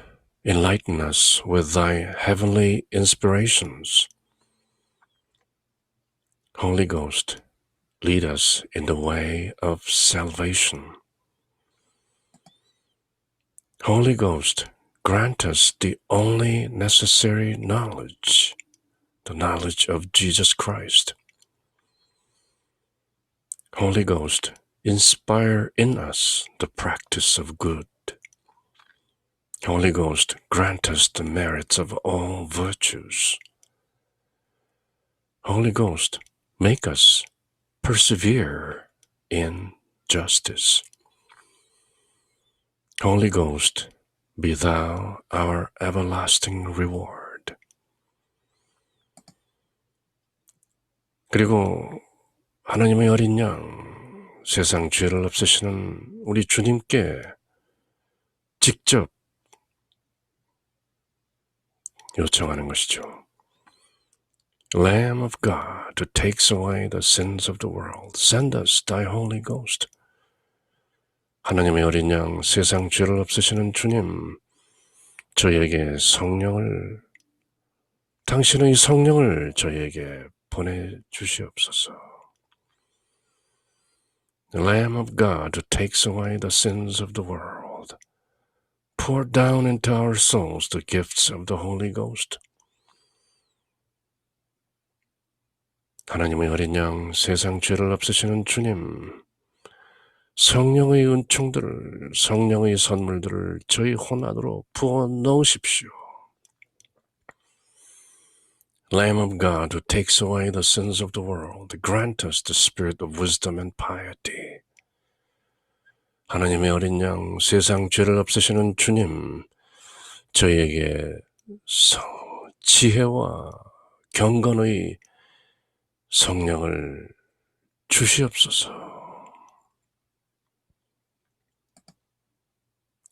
enlighten us with thy heavenly inspirations. Holy Ghost, lead us in the way of salvation. Holy Ghost, grant us the only necessary knowledge, the knowledge of Jesus Christ. Holy Ghost, inspire in us the practice of good. Holy Ghost, grant us the merits of all virtues. Holy Ghost, make us persevere in justice. Holy Ghost, be thou our everlasting reward. 그리고 하나님의 어린 양, 세상 죄를 없애시는 우리 주님께 직접 요청하는 것이죠. Lamb of God, who takes away the sins of the world, send us thy Holy Ghost. 하나님의 어린 양, 세상 죄를 없애시는 주님, 저희에게 성령을, 당신의 성령을 저희에게 보내주시옵소서. The Lamb of God, who takes away the sins of the world, pour down into our souls the gifts of the Holy Ghost. 하나님의 어린 양, 세상 죄를 없애시는 주님, 성령의 은총들을, 성령의 선물들을 저희 혼 안으로 부어 넣으십시오. Lamb of God, who takes away the sins of the world, grant us the spirit of wisdom and piety. 하나님의 어린 양, 세상 죄를 없애시는 주님, 저희에게 지혜와 경건의 성령을 주시옵소서.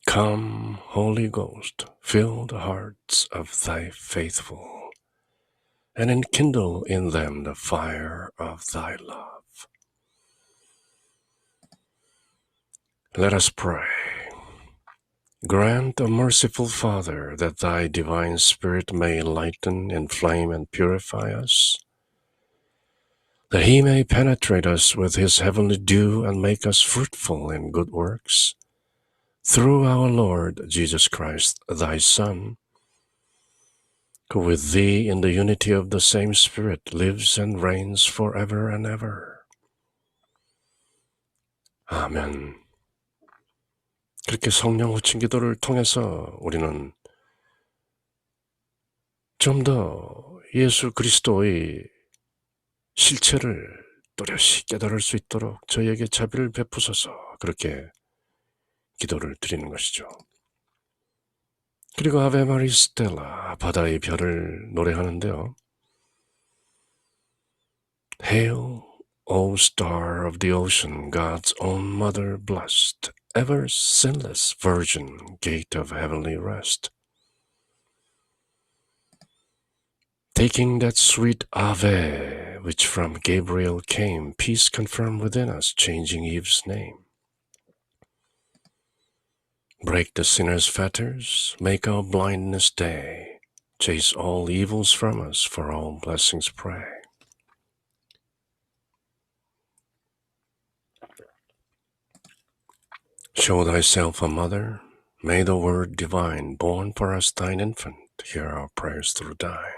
Come, Holy Ghost, fill the hearts of thy faithful, and enkindle in them the fire of thy love. Let us pray. Grant, O merciful Father, that thy divine Spirit may enlighten, inflame, and purify us, that he may penetrate us with his heavenly dew and make us fruitful in good works, through our Lord Jesus Christ, thy Son, who with thee in the unity of the same Spirit lives and reigns forever and ever. 아멘. 그렇게 성령 호칭 기도를 통해서 우리는 좀 더 예수 그리스도의 실체를 또렷이 깨달을 수 있도록 저희에게 자비를 베푸소서, 그렇게 기도를 드리는 것이죠. 그리고 아베 마리 스텔라, 바다의 별을 노래하는데요. Hail, O star of the ocean, God's own mother blessed, ever sinless virgin, gate of heavenly rest. Taking that sweet Ave, which from Gabriel came, peace confirmed within us, changing Eve's name. Break the sinner's fetters, make our blindness day, chase all evils from us, for all blessings pray. Show thyself a mother, may the word divine, born for us thine infant, hear our prayers through thine.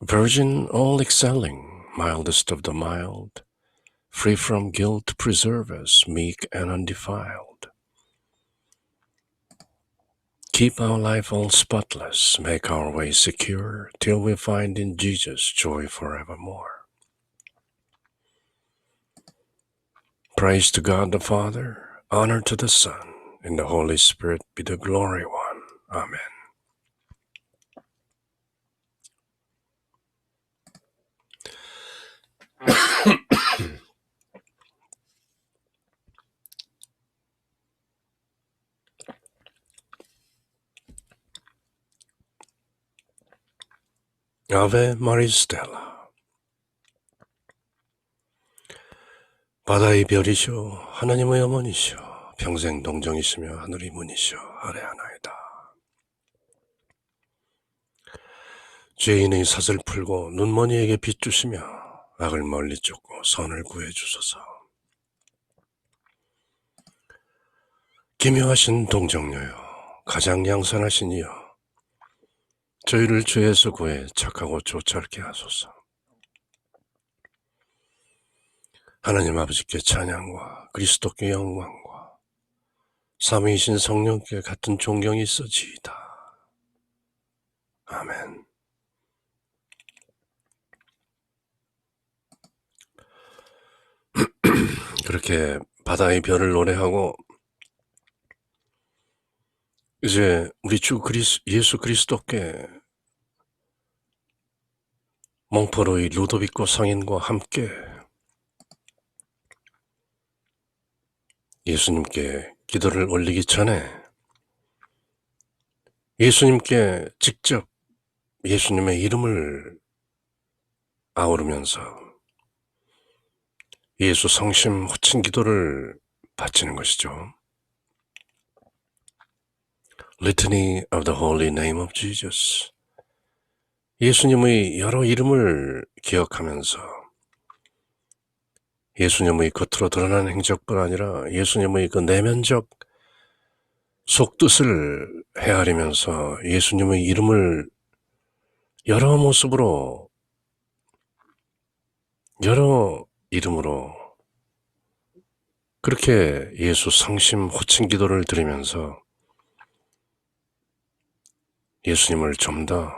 Virgin all excelling, mildest of the mild, free from guilt preserve us, meek and undefiled. Keep our life all spotless, make our way secure, till we find in Jesus joy forevermore. Praise to God the Father, honor to the Son, and the Holy Spirit be the glory one. Amen. Ave Maria Stella. 바다의 별이시오, 하나님의 어머니시오, 평생 동정이시며 하늘의 문이시오, 아뢰하나이다. 죄인의 삿을 풀고 눈머니에게 빛 주시며 악을 멀리 쫓고 선을 구해주소서. 기묘하신 동정녀여, 가장 양선하신 이여, 저희를 죄에서 구해 착하고 조차게 하소서. 하나님 아버지께 찬양과 그리스도께 영광과 삼위이신 성령께 같은 존경이 있어지이다. 아멘. 그렇게 바다의 별을 노래하고 이제 우리 주 예수 그리스도께 몽포로의 루도비코 성인과 함께 예수님께 기도를 올리기 전에 예수님께 직접 예수님의 이름을 아우르면서 예수 성심 호칭 기도를 바치는 것이죠. Litany of the Holy Name of Jesus. 예수님의 여러 이름을 기억하면서 예수님의 겉으로 드러난 행적뿐 아니라 예수님의 그 내면적 속뜻을 헤아리면서 예수님의 이름을 여러 모습으로, 여러 이름으로 그렇게 예수 성심 호칭 기도를 드리면서 예수님을 좀 더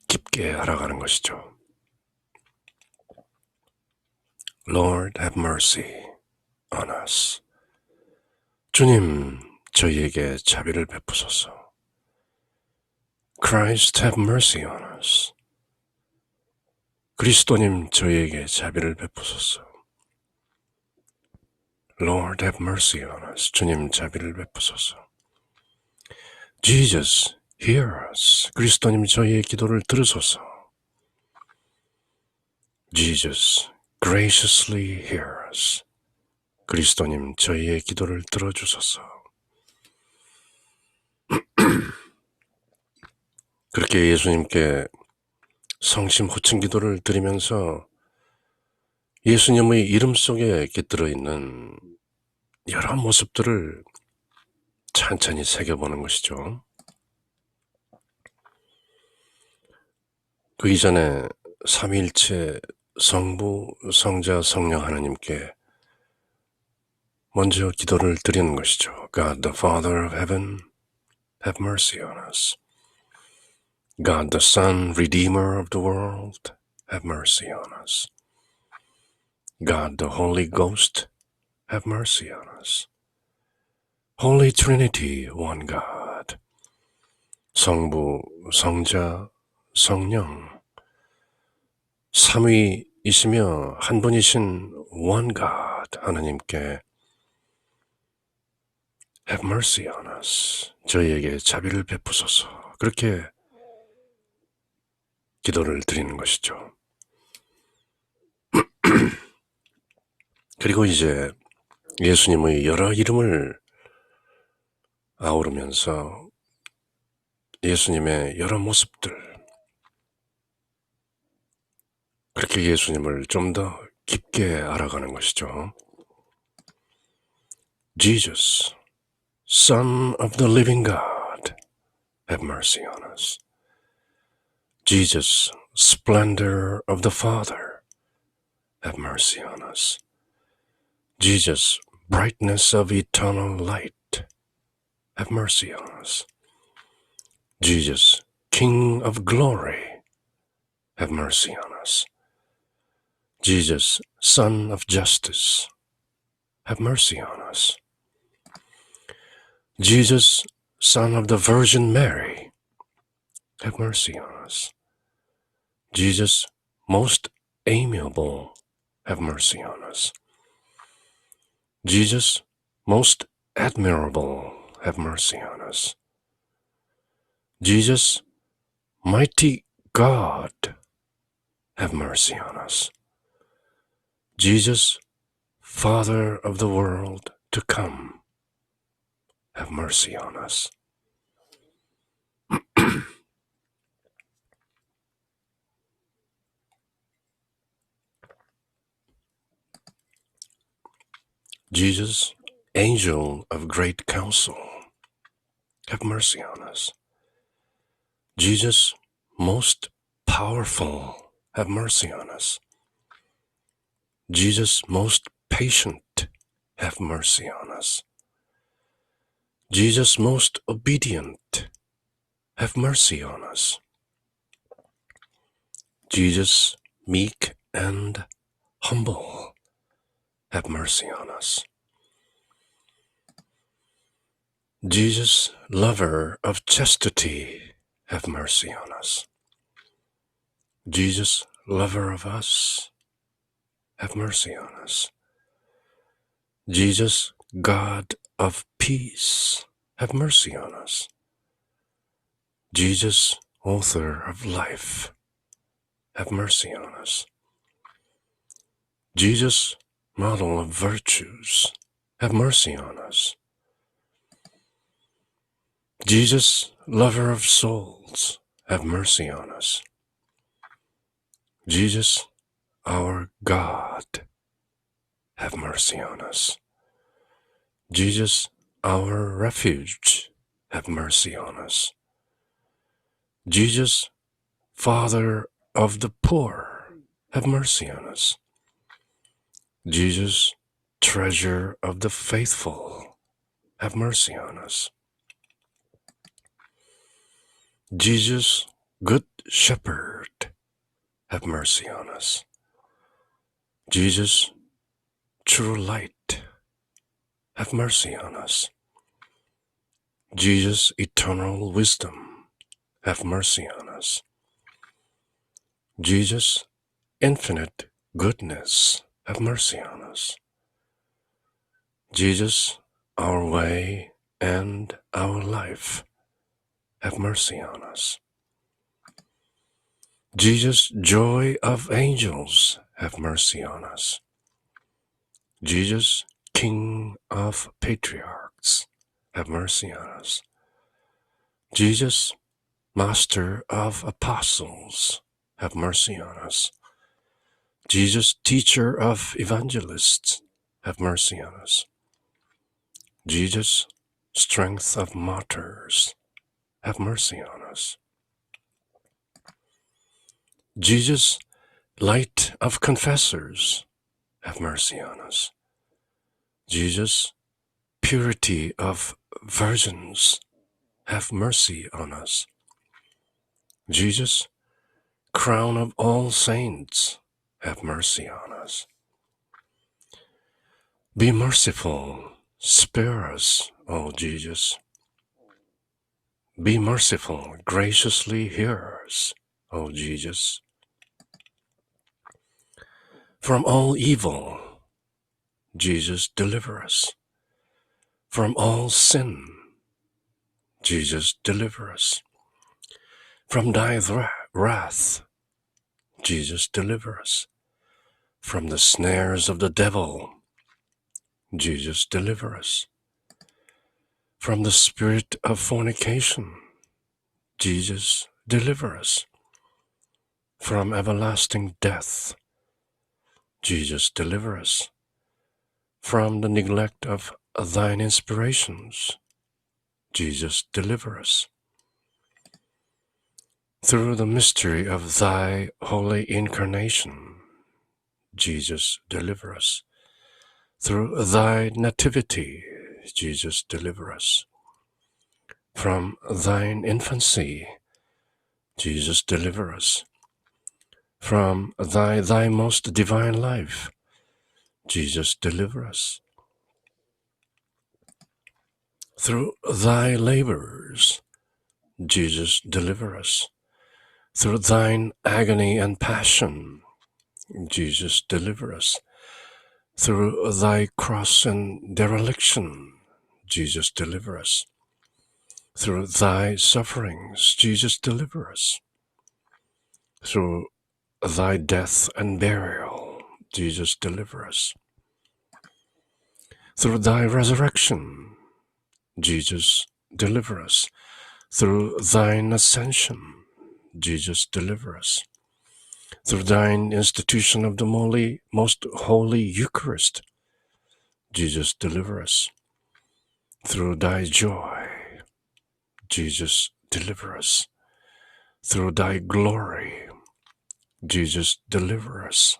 깊게 알아가는 것이죠. Lord, have mercy on us. 주님, 저희에게 자비를 베푸소서. Christ, have mercy on us. 그리스도님, 저희에게 자비를 베푸소서. Lord, have mercy on us. 주님, 자비를 베푸소서. Jesus, hear us. 그리스도님, 저희의 기도를 들으소서. Jesus, graciously hear us. 그리스도님, 저희의 기도를 들어주소서. 그렇게 예수님께 성심 호칭 기도를 드리면서 예수님의 이름 속에 깃들어 있는 여러 모습들을 천천히 새겨보는 것이죠. 그 이전에 삼위일체 성부, 성자, 성령 하나님께 먼저 기도를 드리는 것이죠. God the Father of heaven, have mercy on us. God the Son, Redeemer of the world, have mercy on us. God the Holy Ghost, have mercy on us. Holy Trinity, one God. 성부, 성자, 성령. 삼위이시며 한 분이신 one God 하나님께 have mercy on us. 저희에게 자비를 베푸소서. 그렇게 기도를 드리는 것이죠. 그리고 이제 예수님의 여러 이름을 아우르면서 예수님의 여러 모습들, 그렇게 예수님을 좀 더 깊게 알아가는 것이죠. Jesus, Son of the living God, have mercy on us. Jesus, splendor of the Father, have mercy on us. Jesus, brightness of eternal light, have mercy on us. Jesus, King of glory, have mercy on us. Jesus, Son of justice, have mercy on us. Jesus, Son of the Virgin Mary, have mercy on us. Jesus, most amiable, have mercy on us. Jesus, most admirable, have mercy on us. Jesus, mighty God, have mercy on us. Jesus, Father of the world to come, have mercy on us. Jesus, angel of great counsel, have mercy on us. Jesus, most powerful, have mercy on us. Jesus, most patient, have mercy on us. Jesus, most obedient, have mercy on us. Jesus, meek and humble, have mercy on us. Jesus, lover of chastity, have mercy on us. Jesus, lover of us, have mercy on us. Jesus, God of peace, have mercy on us. Jesus, author of life, have mercy on us. Jesus, model of virtues, have mercy on us. Jesus, lover of souls, have mercy on us. Jesus, our God, have mercy on us. Jesus, our refuge, have mercy on us. Jesus, Father of the poor, have mercy on us. Jesus, treasure of the faithful, have mercy on us. Jesus, good shepherd, have mercy on us. Jesus, true light, have mercy on us. Jesus, eternal wisdom, have mercy on us. Jesus, infinite goodness, have mercy on us. Jesus, our way and our life, have mercy on us. Jesus, joy of angels, have mercy on us. Jesus, King of patriarchs, have mercy on us. Jesus, Master of apostles, have mercy on us. Jesus, Teacher of evangelists, have mercy on us. Jesus, Strength of martyrs, have mercy on us. Jesus, Light of confessors, have mercy on us. Jesus, Purity of virgins, have mercy on us. Jesus, Crown of all saints, have mercy on us. Be merciful, spare us, O Jesus. Be merciful, graciously hear us, O Jesus. From all evil, Jesus, deliver us. From all sin, Jesus, deliver us. From thy wrath, Jesus, deliver us. From the snares of the devil, Jesus, deliver us. From the spirit of fornication, Jesus, deliver us. From everlasting death, Jesus, deliver us. From the neglect of thine inspirations, Jesus, deliver us. Through the mystery of thy holy incarnation, Jesus, deliver us. Through thy nativity, Jesus, deliver us. From thine infancy, Jesus, deliver us. From thy most divine life, Jesus, deliver us. Through thy labors, Jesus, deliver us. Through thine agony and passion, Jesus, deliver us. Through thy cross and dereliction, Jesus, deliver us. Through thy sufferings, Jesus, deliver us. Through thy death and burial, Jesus, deliver us. Through thy resurrection, Jesus, deliver us. Through thine ascension, Jesus, deliver us. Through thine institution of the most holy Eucharist, Jesus, deliver us. Through thy joy, Jesus, deliver us. Through thy glory, Jesus, deliver us.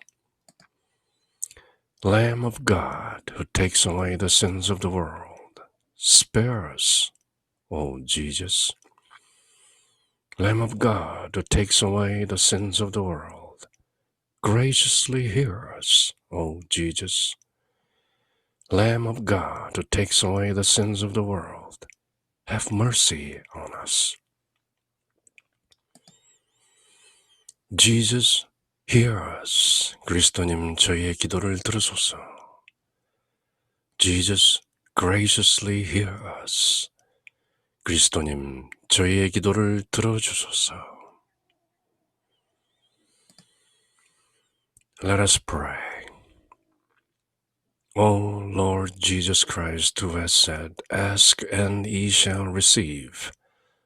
Lamb of God, who takes away the sins of the world, spare us, O Jesus. Lamb of God, who takes away the sins of the world, graciously hear us, O Jesus. Lamb of God, who takes away the sins of the world, have mercy on us. Jesus, hear us. 그리스도님, 저희의 기도를 들으소서. Jesus, graciously hear us. 그리스도님, 저희의 기도를 들어주소서. Let us pray. O Lord Jesus Christ, who has said, Ask and ye shall receive,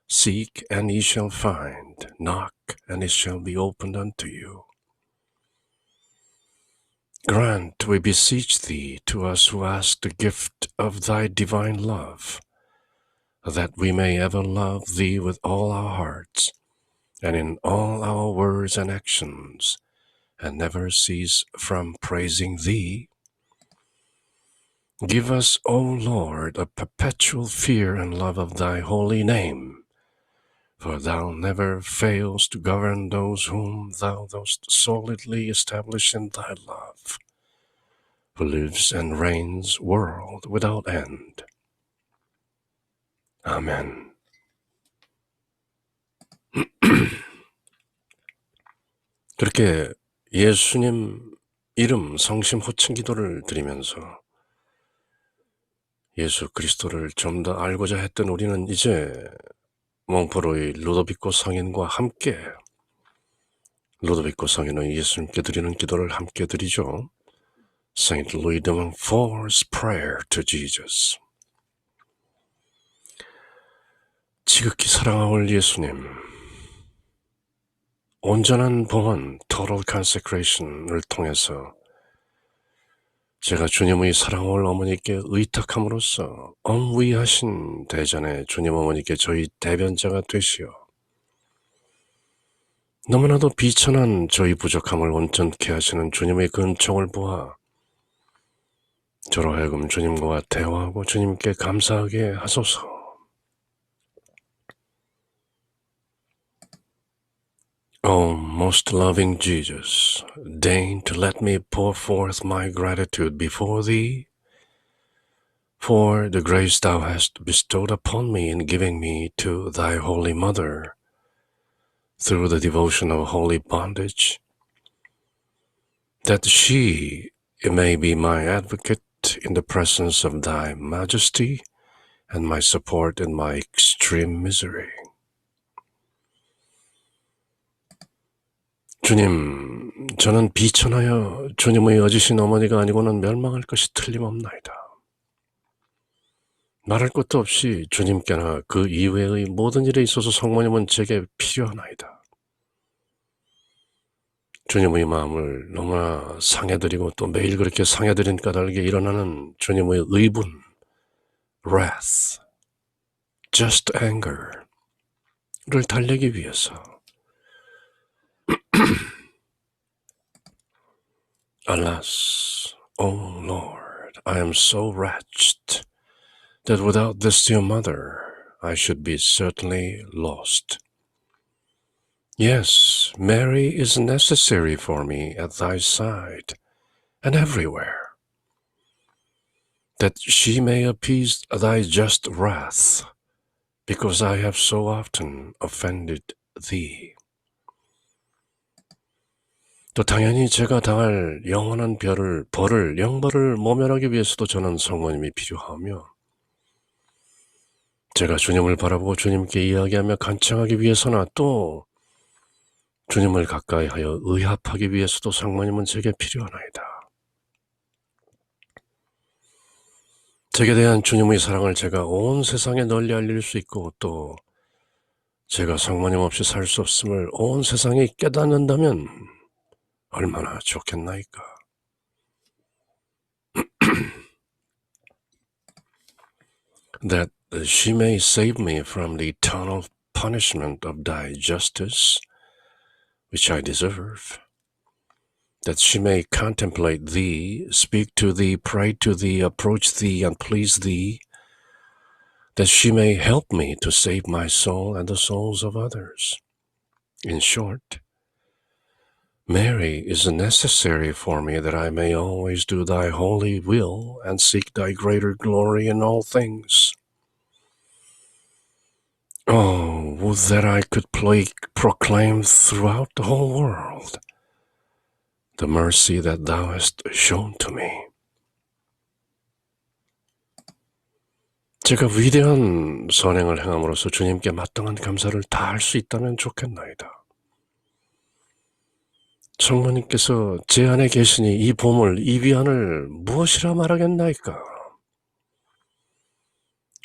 seek and ye shall find, knock and it shall be opened unto you. Grant, we beseech thee, to us who ask the gift of thy divine love, that we may ever love thee with all our hearts, and in all our words and actions, and never cease from praising thee. Give us, O Lord, a perpetual fear and love of thy holy name, for thou never failst to govern those whom thou dost solidly establish in thy love. who lives and reigns world without end. 아멘. 그렇게 예수님 이름 성심 호칭 기도를 드리면서 예수 그리스도를 좀 더 알고자 했던 우리는 이제 몽포로의 루도비코 성인과 함께 루도비코 성인은 예수님께 드리는 기도를 함께 드리죠. Saint Louis de Montfort's prayer to Jesus. 지극히 사랑하올 예수님, 온전한 봉헌, total consecration을 통해서 제가 주님의 사랑하올 어머니께 의탁함으로써 엄위하신 대전에 주님 어머니께 저희 대변자가 되시어 너무나도 비천한 저희 부족함을 온전케 하시는 주님의 근총을 보아 저로 하여금 주님과 대화하고 주님께 감사하게 하소서. O most loving Jesus, deign to let me pour forth my gratitude before Thee for the grace Thou hast bestowed upon me in giving me to Thy Holy Mother through the devotion of holy bondage, that she may be my advocate in the presence of Thy Majesty and my support in my extreme misery. 주님, 저는 비천하여 주님의 어지신 어머니가 아니고는 멸망할 것이 틀림없나이다. 말할 것도 없이 주님께나 그 이외의 모든 일에 있어서 성모님은 제게 필요하나이다. 주님의 마음을 너무나 상해드리고 또 매일 그렇게 상해드린 까닭에 일어나는 주님의 의분, wrath, just anger를 달래기 위해서 Alas, O Lord, I am so wretched that without this dear mother I should be certainly lost. Yes, Mary is necessary for me at Thy side and everywhere, that she may appease Thy just wrath, because I have so often offended Thee. 또 당연히 제가 당할 영원한 벌을, 영벌을 모면하기 위해서도 저는 성모님이 필요하며 제가 주님을 바라보고 주님께 이야기하며 간청하기 위해서나 또 주님을 가까이 하여 의합하기 위해서도 성모님은 제게 필요하나이다. 제게 대한 주님의 사랑을 제가 온 세상에 널리 알릴 수 있고 또 제가 성모님 없이 살 수 없음을 온 세상이 깨닫는다면 얼마나 좋겠나이까. That she may save me from the eternal punishment of Thy justice, which I deserve, that she may contemplate Thee, speak to Thee, pray to Thee, approach Thee, and please Thee, that she may help me to save my soul and the souls of others. In short, Mary is necessary for me that I may always do Thy holy will and seek Thy greater glory in all things. Oh, would that I could proclaim throughout the whole world the mercy that Thou hast shown to me. 제가 위대한 선행을 행함으로써 주님께 마땅한 감사를 다 할 수 있다면 좋겠나이다. 성모님께서 제 안에 계시니 이 보물, 이 위안을 무엇이라 말하겠나이까?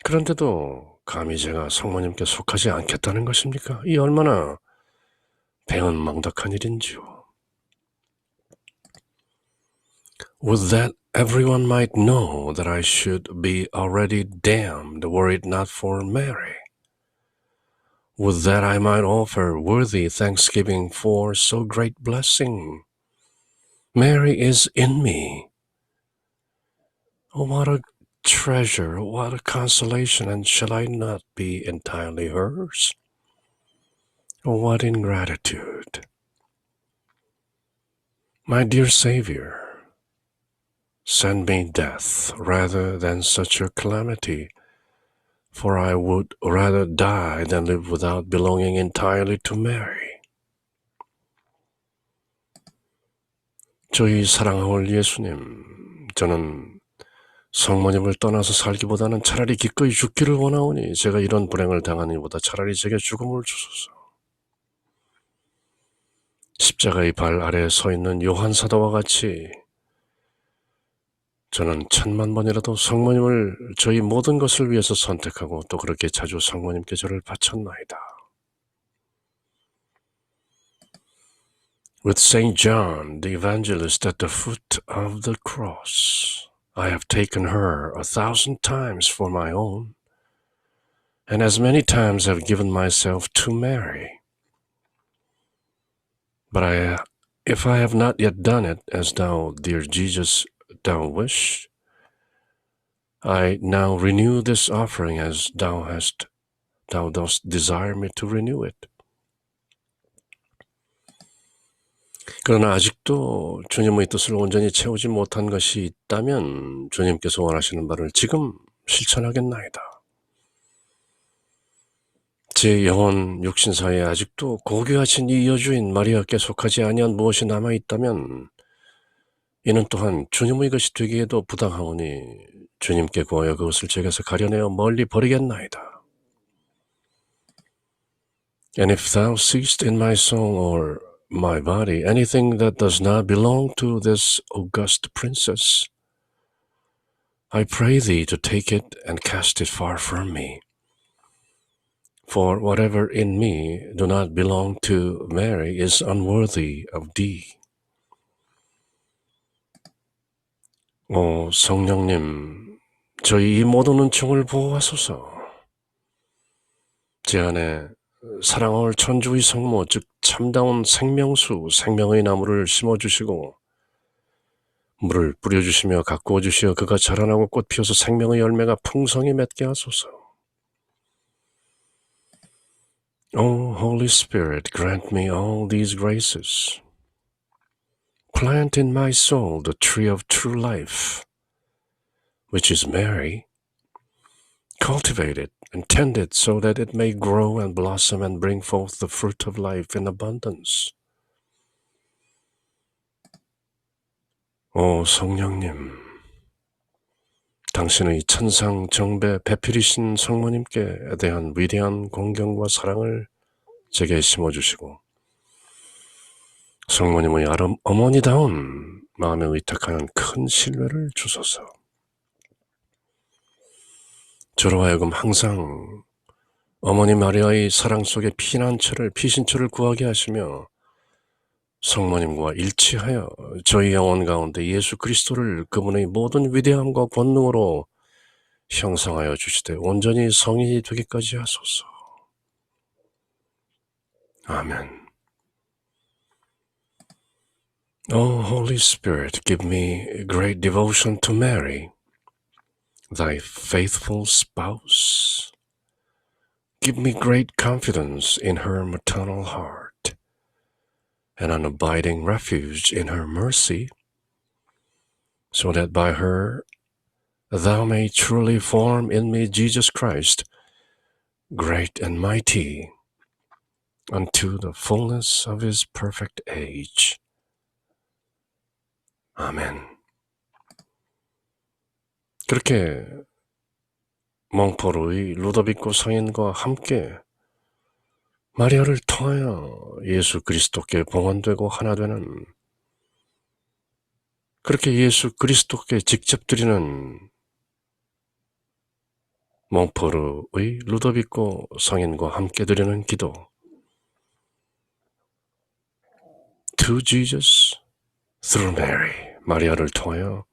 그런데도 감히 제가 성모님께 속하지 않겠다는 것입니까? 이 얼마나 배은망덕한 일인지요. Would that everyone might know that I should be already damned were it not for Mary. Would that I might offer worthy thanksgiving for so great blessing. Mary is in me. Oh, what a treasure, what a consolation, and shall I not be entirely hers? Oh, what ingratitude. My dear Savior, Send me death rather than such a calamity, for I would rather die than live without belonging entirely to Mary. 저희 사랑할 예수님, 저는 성모님을 떠나서 살기보다는 차라리 기꺼이 죽기를 원하오니 제가 이런 불행을 당하는 것보다 차라리 제게 죽음을 주소서. 십자가의 발 아래에 서 있는 요한 사도와 같이 저는 10,000,000번이라도 성모님을 저희 모든 것을 위해서 선택하고 또 그렇게 자주 성모님께 저를 바쳤나이다. With Saint John, the evangelist at the foot of the cross, I have taken her 1,000 times for my own, and as many times have given myself to Mary. But if I have not yet done it, as thou, dear Jesus, thou wish, I now renew this offering as thou dost desire me to renew it. 그러나 아직도 주님의 뜻을 온전히 채우지 못한 것이 있다면 주님께서 원하시는 바를 지금 실천하겠나이다. 제 영혼 육신사에 아직도 고귀하신 이 여주인 마리아께 속하지 아니한 무엇이 남아있다면 이는 또한 주님의 것이 되기에도 부당하오니 주님께 구하여 그것을 제게서 가려내어 멀리 버리겠나이다. And if thou seest in my soul or my body anything that does not belong to this august princess, I pray thee to take it and cast it far from me. For whatever in me do not belong to Mary is unworthy of thee. 오 성령님, 저희 이 모든 은총을 보호하소서. 제 안에 사랑할 천주의 성모, 즉 참다운 생명수, 생명의 나무를 심어주시고 물을 뿌려주시며 가꾸어 주시어 그가 자라나고 꽃 피어서 생명의 열매가 풍성히 맺게 하소서. O Holy Spirit, grant me all these graces. Plant in my soul the tree of true life, which is Mary. Cultivate it and tend it so that it may grow and blossom and bring forth the fruit of life in abundance. 오 성령님, 당신의 천상 정배 배필이신 성모님께 대한 위대한 공경과 사랑을 제게 심어주시고 성모님의 어머니다운 마음에 의탁하는 큰 신뢰를 주소서. 저로 하여금 항상 어머니 마리아의 사랑 속에 피신처를 구하게 하시며 성모님과 일치하여 저희 영혼 가운데 예수 그리스도를 그분의 모든 위대함과 권능으로 형성하여 주시되 온전히 성인이 되기까지 하소서. 아멘. O Holy Spirit, give me great devotion to Mary, thy faithful spouse. Give me great confidence in her maternal heart, and an abiding refuge in her mercy, so that by her thou may truly form in me Jesus Christ, great and mighty, unto the fullness of his perfect age. 아멘. 그렇게 몽포르의 루도비코 성인과 함께 마리아를 통하여 예수 그리스도께 봉헌되고 하나 되는, 그렇게 예수 그리스도께 직접 드리는 몽포르의 루도비코 성인과 함께 드리는 기도, To Jesus through Mary, 마리아를 통하여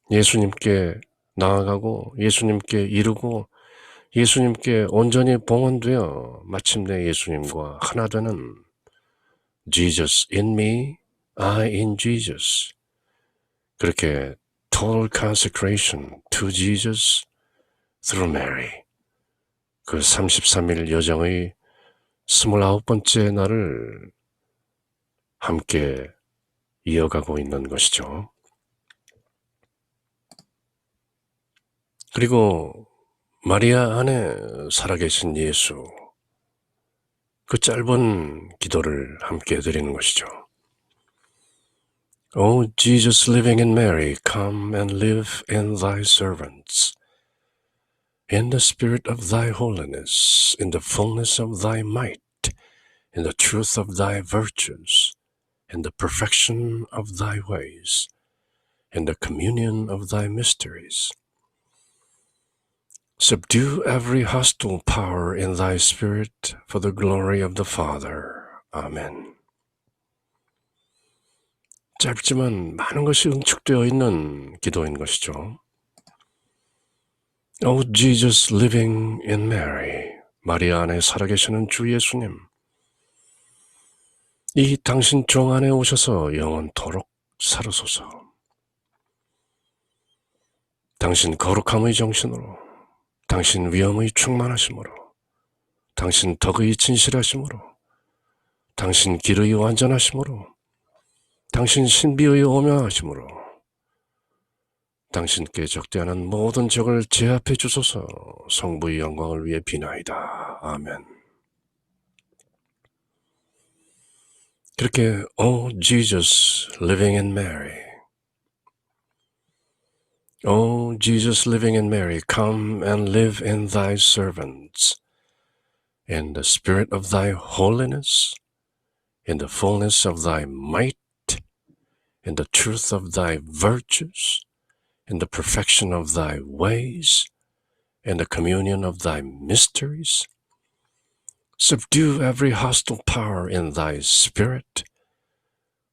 예수님께 나아가고 예수님께 이루고 예수님께 온전히 봉헌되어 마침내 예수님과 하나 되는 Jesus in me, I in Jesus. 그렇게 total consecration to Jesus through Mary. 그 33일 여정의 29번째 날을 함께 이어가고 있는 것이죠. 그리고 마리아 안에 살아계신 예수, 그 짧은 기도를 함께 드리는 것이죠. O Jesus living in Mary, come and live in thy servants, in the spirit of thy holiness, in the fullness of thy might, in the truth of thy virtues, in the perfection of thy ways, in the communion of thy mysteries. Subdue every hostile power in thy spirit for the glory of the Father. 아멘. 짧지만 많은 것이 응축되어 있는 기도인 것이죠. O Jesus living in Mary, 마리아 안에 살아계시는 주 예수님, 이 당신 종 안에 오셔서 영원토록 살으소서. 당신 거룩함의 정신으로, 당신 위엄의 충만하심으로, 당신 덕의 진실하심으로, 당신 길의 완전하심으로, 당신 신비의 오묘하심으로, 당신께 적대하는 모든 적을 제압해 주소서. 성부의 영광을 위해 비나이다. 아멘. 그렇게 O Jesus living in Mary, O Jesus living in Mary, come and live in thy servants, in the spirit of thy holiness, in the fullness of thy might, in the truth of thy virtues, in the perfection of thy ways, in the communion of thy mysteries. Subdue every hostile power in thy spirit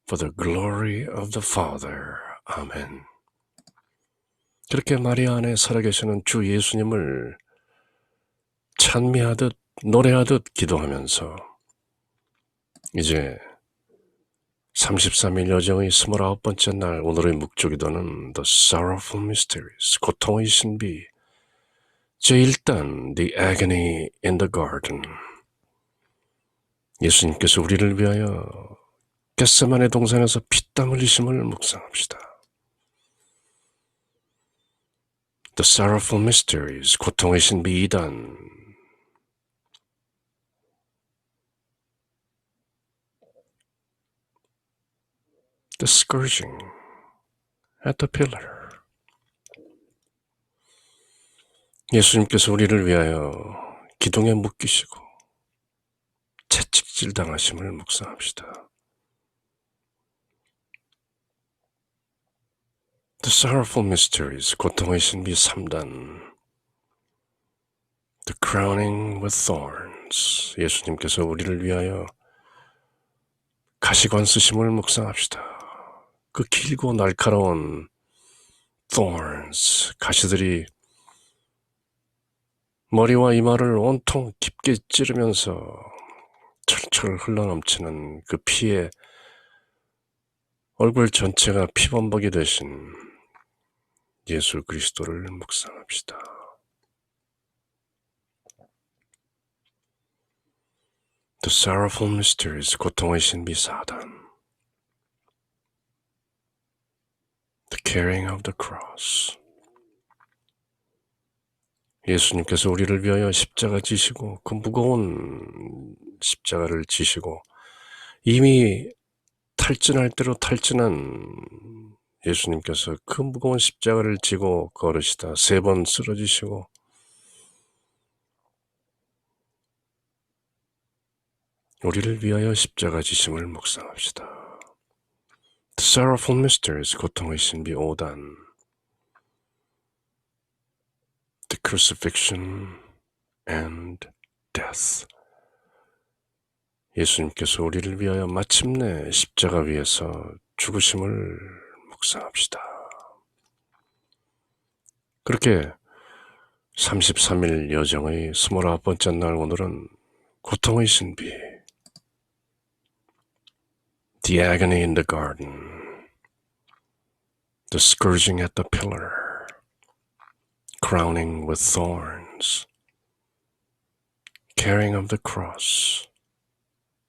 for the glory of the Father. 아멘. 그렇게 마리아 안에 살아계시는 주 예수님을 찬미하듯 노래하듯 기도하면서 이제 33일 여정의 29번째 날 오늘의 묵주기도는 The Sorrowful Mysteries, 고통의 신비, 제1단 The Agony in the Garden. 예수님께서 우리를 위하여 겟세마네 동산에서 피땀 흘리심을 묵상합시다. The Sorrowful Mysteries, 고통의 신비 2단. The Scourging at the Pillar. 예수님께서 우리를 위하여 기둥에 묶이시고 채찍질 당하심을 묵상합시다. The Sorrowful Mysteries, 고통의 신비 3단. The Crowning with Thorns, 예수님께서 우리를 위하여 가시관 쓰심을 묵상합시다. 그 길고 날카로운 thorns, 가시들이 머리와 이마를 온통 깊게 찌르면서 철철 흘러넘치는 그 피에 얼굴 전체가 피범벅이 되신 예수 그리스도를 묵상합시다. The Sorrowful Mysteries, 고통의 신비 4단. The Carrying of the Cross. 예수님께서 우리를 위하여 십자가 지시고 그 무거운 십자가를 지시고 이미 탈진할 대로 탈진한 예수님께서 그 무거운 십자가를 지고 걸으시다 3번 쓰러지시고 우리를 위하여 십자가 지심을 묵상합시다. The Sorrowful Mysteries, 고통의 신비 5단. The Crucifixion and Death. 예수님께서 우리를 위하여 마침내 십자가 위에서 죽으심을 묵상합시다. 그렇게 33일 여정의 29번째 날 오늘은 고통의 신비, The Agony in the Garden, The Scourging at the Pillar, Crowning with Thorns, Carrying of the Cross,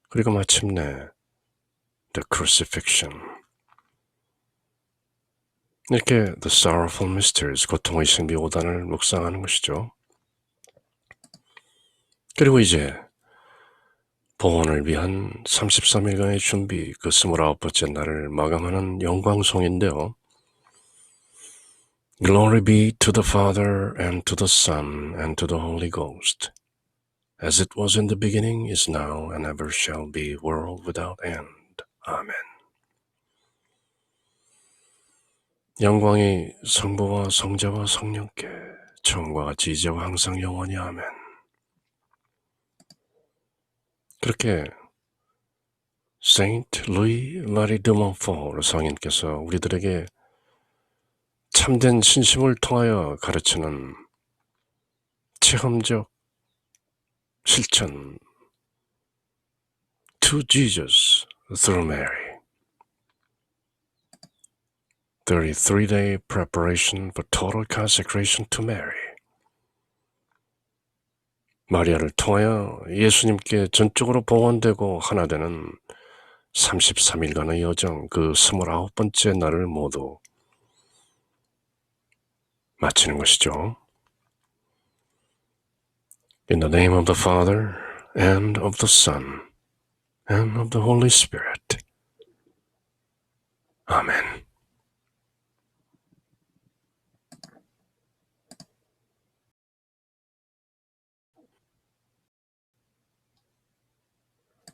그리고 마침내 The Crucifixion, 이렇게 The Sorrowful Mysteries, 고통의 신비 5단을 묵상하는 것이죠. 그리고 이제 봉헌을 위한 33일간의 준비, 그 29번째 날을 마감하는 영광송인데요. Glory be to the Father, and to the Son, and to the Holy Ghost, as it was in the beginning, is now, and ever shall be, world without end. 아멘. 영광이 성부와 성자와 성령께 처음과 같이 이제와 항상 영원히 아멘. 그렇게 Saint Louis Marie de Montfort 성인께서 우리들에게 참된 신심을 통하여 가르치는 체험적 실천 To Jesus through Mary, 33-day preparation for total consecration to Mary. 마리아를 통하여 예수님께 전적으로 봉헌되고 하나 되는 33일간의 여정, 그 29번째 날을 모두 마치는 것이죠. In the name of the Father, and of the Son, and of the Holy Spirit. Amen.